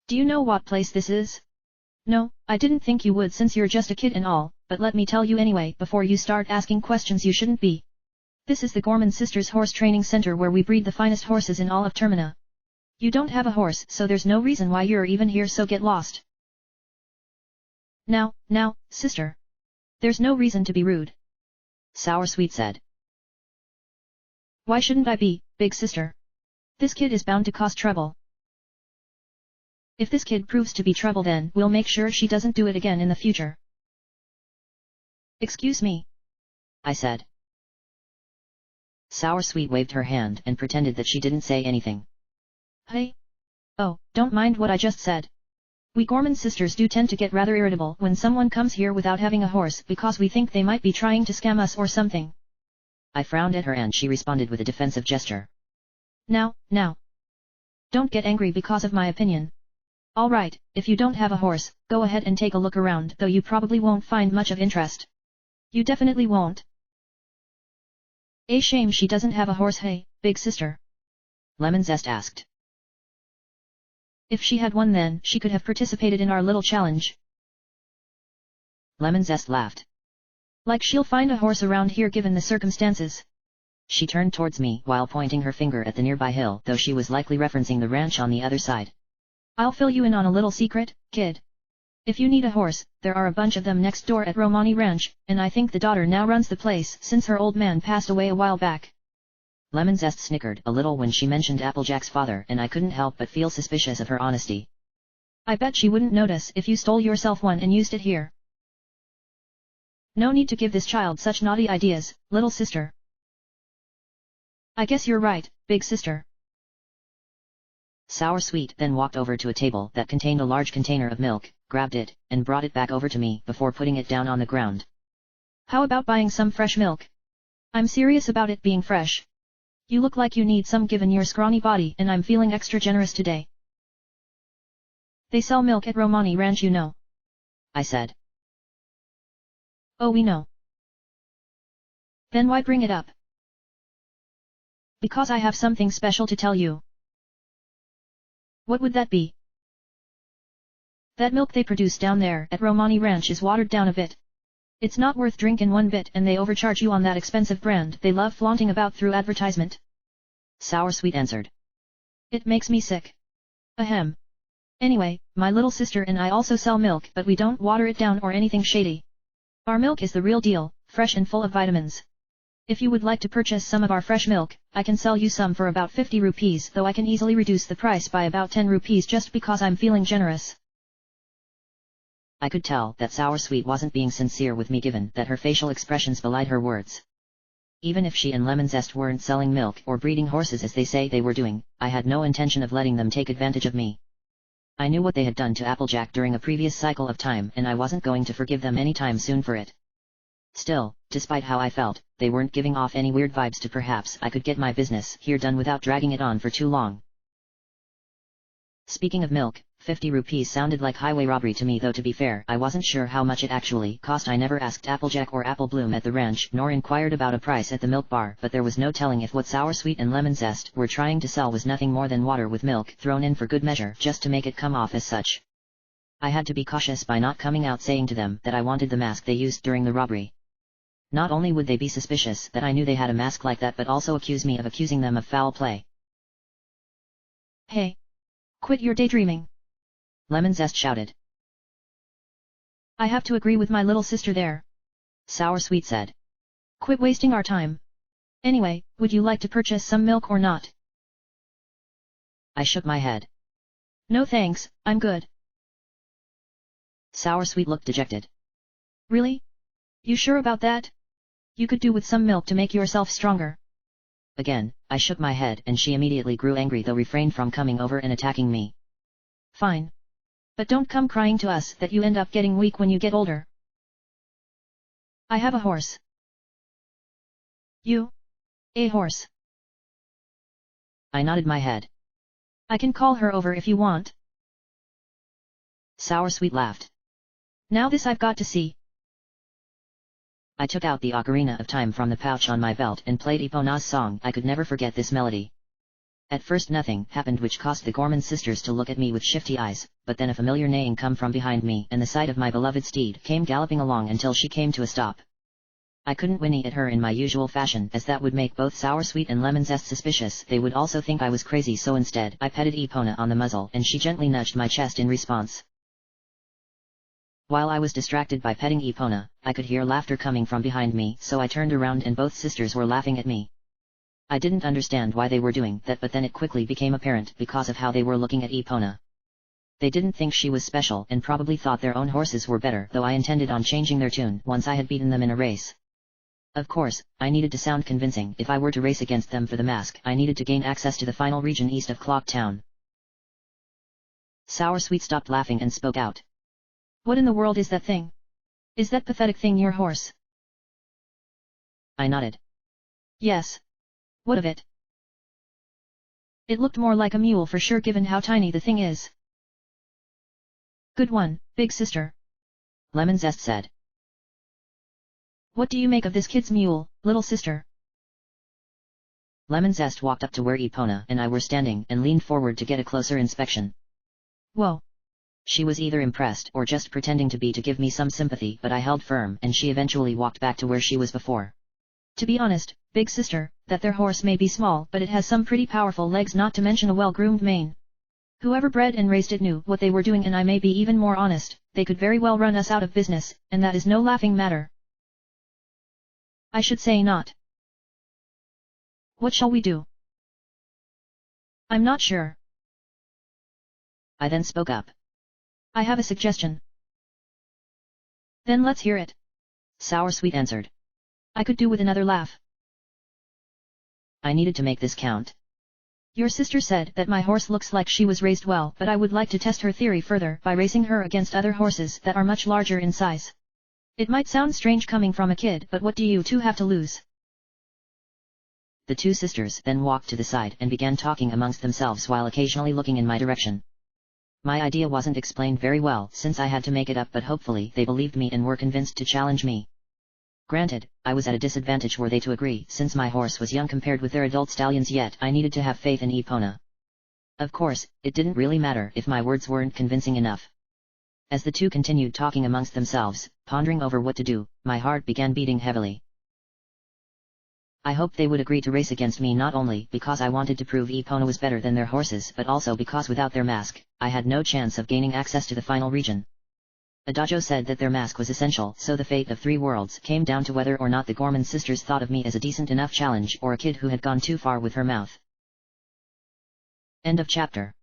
Do you know what place this is? No, I didn't think you would since you're just a kid and all, but let me tell you anyway before you start asking questions you shouldn't be. This is the Gorman Sisters Horse Training Center where we breed the finest horses in all of Termina. You don't have a horse, so there's no reason why you're even here, so get lost. Now, sister. There's no reason to be rude. Sour Sweet said. Why shouldn't I be, big sister? This kid is bound to cause trouble. If this kid proves to be trouble, then we'll make sure she doesn't do it again in the future. Excuse me, I said. Sour Sweet waved her hand and pretended that she didn't say anything. Hey. Oh, don't mind what I just said. We Gorman sisters do tend to get rather irritable when someone comes here without having a horse because we think they might be trying to scam us or something. I frowned at her and she responded with a defensive gesture. Now. Don't get angry because of my opinion. Alright, if you don't have a horse, go ahead and take a look around, though you probably won't find much of interest. You definitely won't. A shame she doesn't have a horse, hey, big sister. Lemon Zest asked. If she had one then she could have participated in our little challenge. Lemon Zest laughed. Like she'll find a horse around here given the circumstances. She turned towards me while pointing her finger at the nearby hill, though she was likely referencing the ranch on the other side. I'll fill you in on a little secret, kid. If you need a horse, there are a bunch of them next door at Romani Ranch, and I think the daughter now runs the place since her old man passed away a while back. Lemon Zest snickered a little when she mentioned Applejack's father, and I couldn't help but feel suspicious of her honesty. I bet she wouldn't notice if you stole yourself one and used it here. No need to give this child such naughty ideas, little sister. I guess you're right, big sister. Sour Sweet then walked over to a table that contained a large container of milk, grabbed it, and brought it back over to me before putting it down on the ground. How about buying some fresh milk? I'm serious about it being fresh. You look like you need some given your scrawny body and I'm feeling extra generous today. They sell milk at Romani Ranch, you know. I said. Oh, we know. Then why bring it up? Because I have something special to tell you. What would that be? That milk they produce down there at Romani Ranch is watered down a bit. It's not worth drinking one bit and they overcharge you on that expensive brand they love flaunting about through advertisement. Sour Sweet answered. It makes me sick. Ahem. Anyway, my little sister and I also sell milk, but we don't water it down or anything shady. Our milk is the real deal, fresh and full of vitamins. If you would like to purchase some of our fresh milk, I can sell you some for about 50 rupees, though I can easily reduce the price by about 10 rupees just because I'm feeling generous. I could tell that Sour Sweet wasn't being sincere with me given that her facial expressions belied her words. Even if she and Lemon Zest weren't selling milk or breeding horses as they say they were doing, I had no intention of letting them take advantage of me. I knew what they had done to Applejack during a previous cycle of time and I wasn't going to forgive them anytime soon for it. Still, despite how I felt, they weren't giving off any weird vibes to perhaps I could get my business here done without dragging it on for too long. Speaking of milk, 50 rupees sounded like highway robbery to me, though to be fair I wasn't sure how much it actually cost. I never asked Applejack or Apple Bloom at the ranch nor inquired about a price at the milk bar, but there was no telling if what Sour Sweet and Lemon Zest were trying to sell was nothing more than water with milk thrown in for good measure just to make it come off as such. I had to be cautious by not coming out saying to them that I wanted the mask they used during the robbery. Not only would they be suspicious that I knew they had a mask like that, but also accuse me of accusing them of foul play. Hey! Quit your daydreaming! Lemon Zest shouted. I have to agree with my little sister there. Sour Sweet said. Quit wasting our time. Anyway, would you like to purchase some milk or not? I shook my head. No thanks, I'm good. Sour Sweet looked dejected. Really? You sure about that? You could do with some milk to make yourself stronger. Again, I shook my head and she immediately grew angry, though refrained from coming over and attacking me. Fine. But don't come crying to us that you end up getting weak when you get older. I have a horse. You? A horse? I nodded my head. I can call her over if you want. Sour Sweet laughed. Now this I've got to see. I took out the ocarina of time from the pouch on my belt and played Epona's song. I could never forget this melody. At first nothing happened, which caused the Gorman sisters to look at me with shifty eyes, but then a familiar neighing come from behind me and the sight of my beloved steed came galloping along until she came to a stop. I couldn't whinny at her in my usual fashion, as that would make both Sour Sweet and Lemon Zest suspicious. They would also think I was crazy, so instead I petted Epona on the muzzle and she gently nudged my chest in response. While I was distracted by petting Epona, I could hear laughter coming from behind me, so I turned around and both sisters were laughing at me. I didn't understand why they were doing that, but then it quickly became apparent because of how they were looking at Epona. They didn't think she was special and probably thought their own horses were better, though I intended on changing their tune once I had beaten them in a race. Of course, I needed to sound convincing. If I were to race against them for the mask, I needed to gain access to the final region east of Clock Town. Soursweet stopped laughing and spoke out. What in the world is that thing? Is that pathetic thing your horse? I nodded. Yes. What of it? It looked more like a mule for sure given how tiny the thing is. Good one, big sister. Lemon Zest said. What do you make of this kid's mule, little sister? Lemon Zest walked up to where Epona and I were standing and leaned forward to get a closer inspection. Whoa. She was either impressed or just pretending to be to give me some sympathy, but I held firm and she eventually walked back to where she was before. To be honest, big sister, that their horse may be small but it has some pretty powerful legs, not to mention a well-groomed mane. Whoever bred and raised it knew what they were doing, and I may be even more honest, they could very well run us out of business, and that is no laughing matter. I should say not. What shall we do? I'm not sure. I then spoke up. I have a suggestion. Then let's hear it. Soursweet answered. I could do with another laugh. I needed to make this count. Your sister said that my horse looks like she was raised well, but I would like to test her theory further by racing her against other horses that are much larger in size. It might sound strange coming from a kid, but what do you two have to lose? The two sisters then walked to the side and began talking amongst themselves while occasionally looking in my direction. My idea wasn't explained very well since I had to make it up, but hopefully they believed me and were convinced to challenge me. Granted, I was at a disadvantage were they to agree since my horse was young compared with their adult stallions, yet I needed to have faith in Epona. Of course, it didn't really matter if my words weren't convincing enough. As the two continued talking amongst themselves, pondering over what to do, my heart began beating heavily. I hoped they would agree to race against me, not only because I wanted to prove Epona was better than their horses, but also because without their mask, I had no chance of gaining access to the final region. Adagio said that their mask was essential, so the fate of 3 worlds came down to whether or not the Gorman sisters thought of me as a decent enough challenge or a kid who had gone too far with her mouth. End of chapter.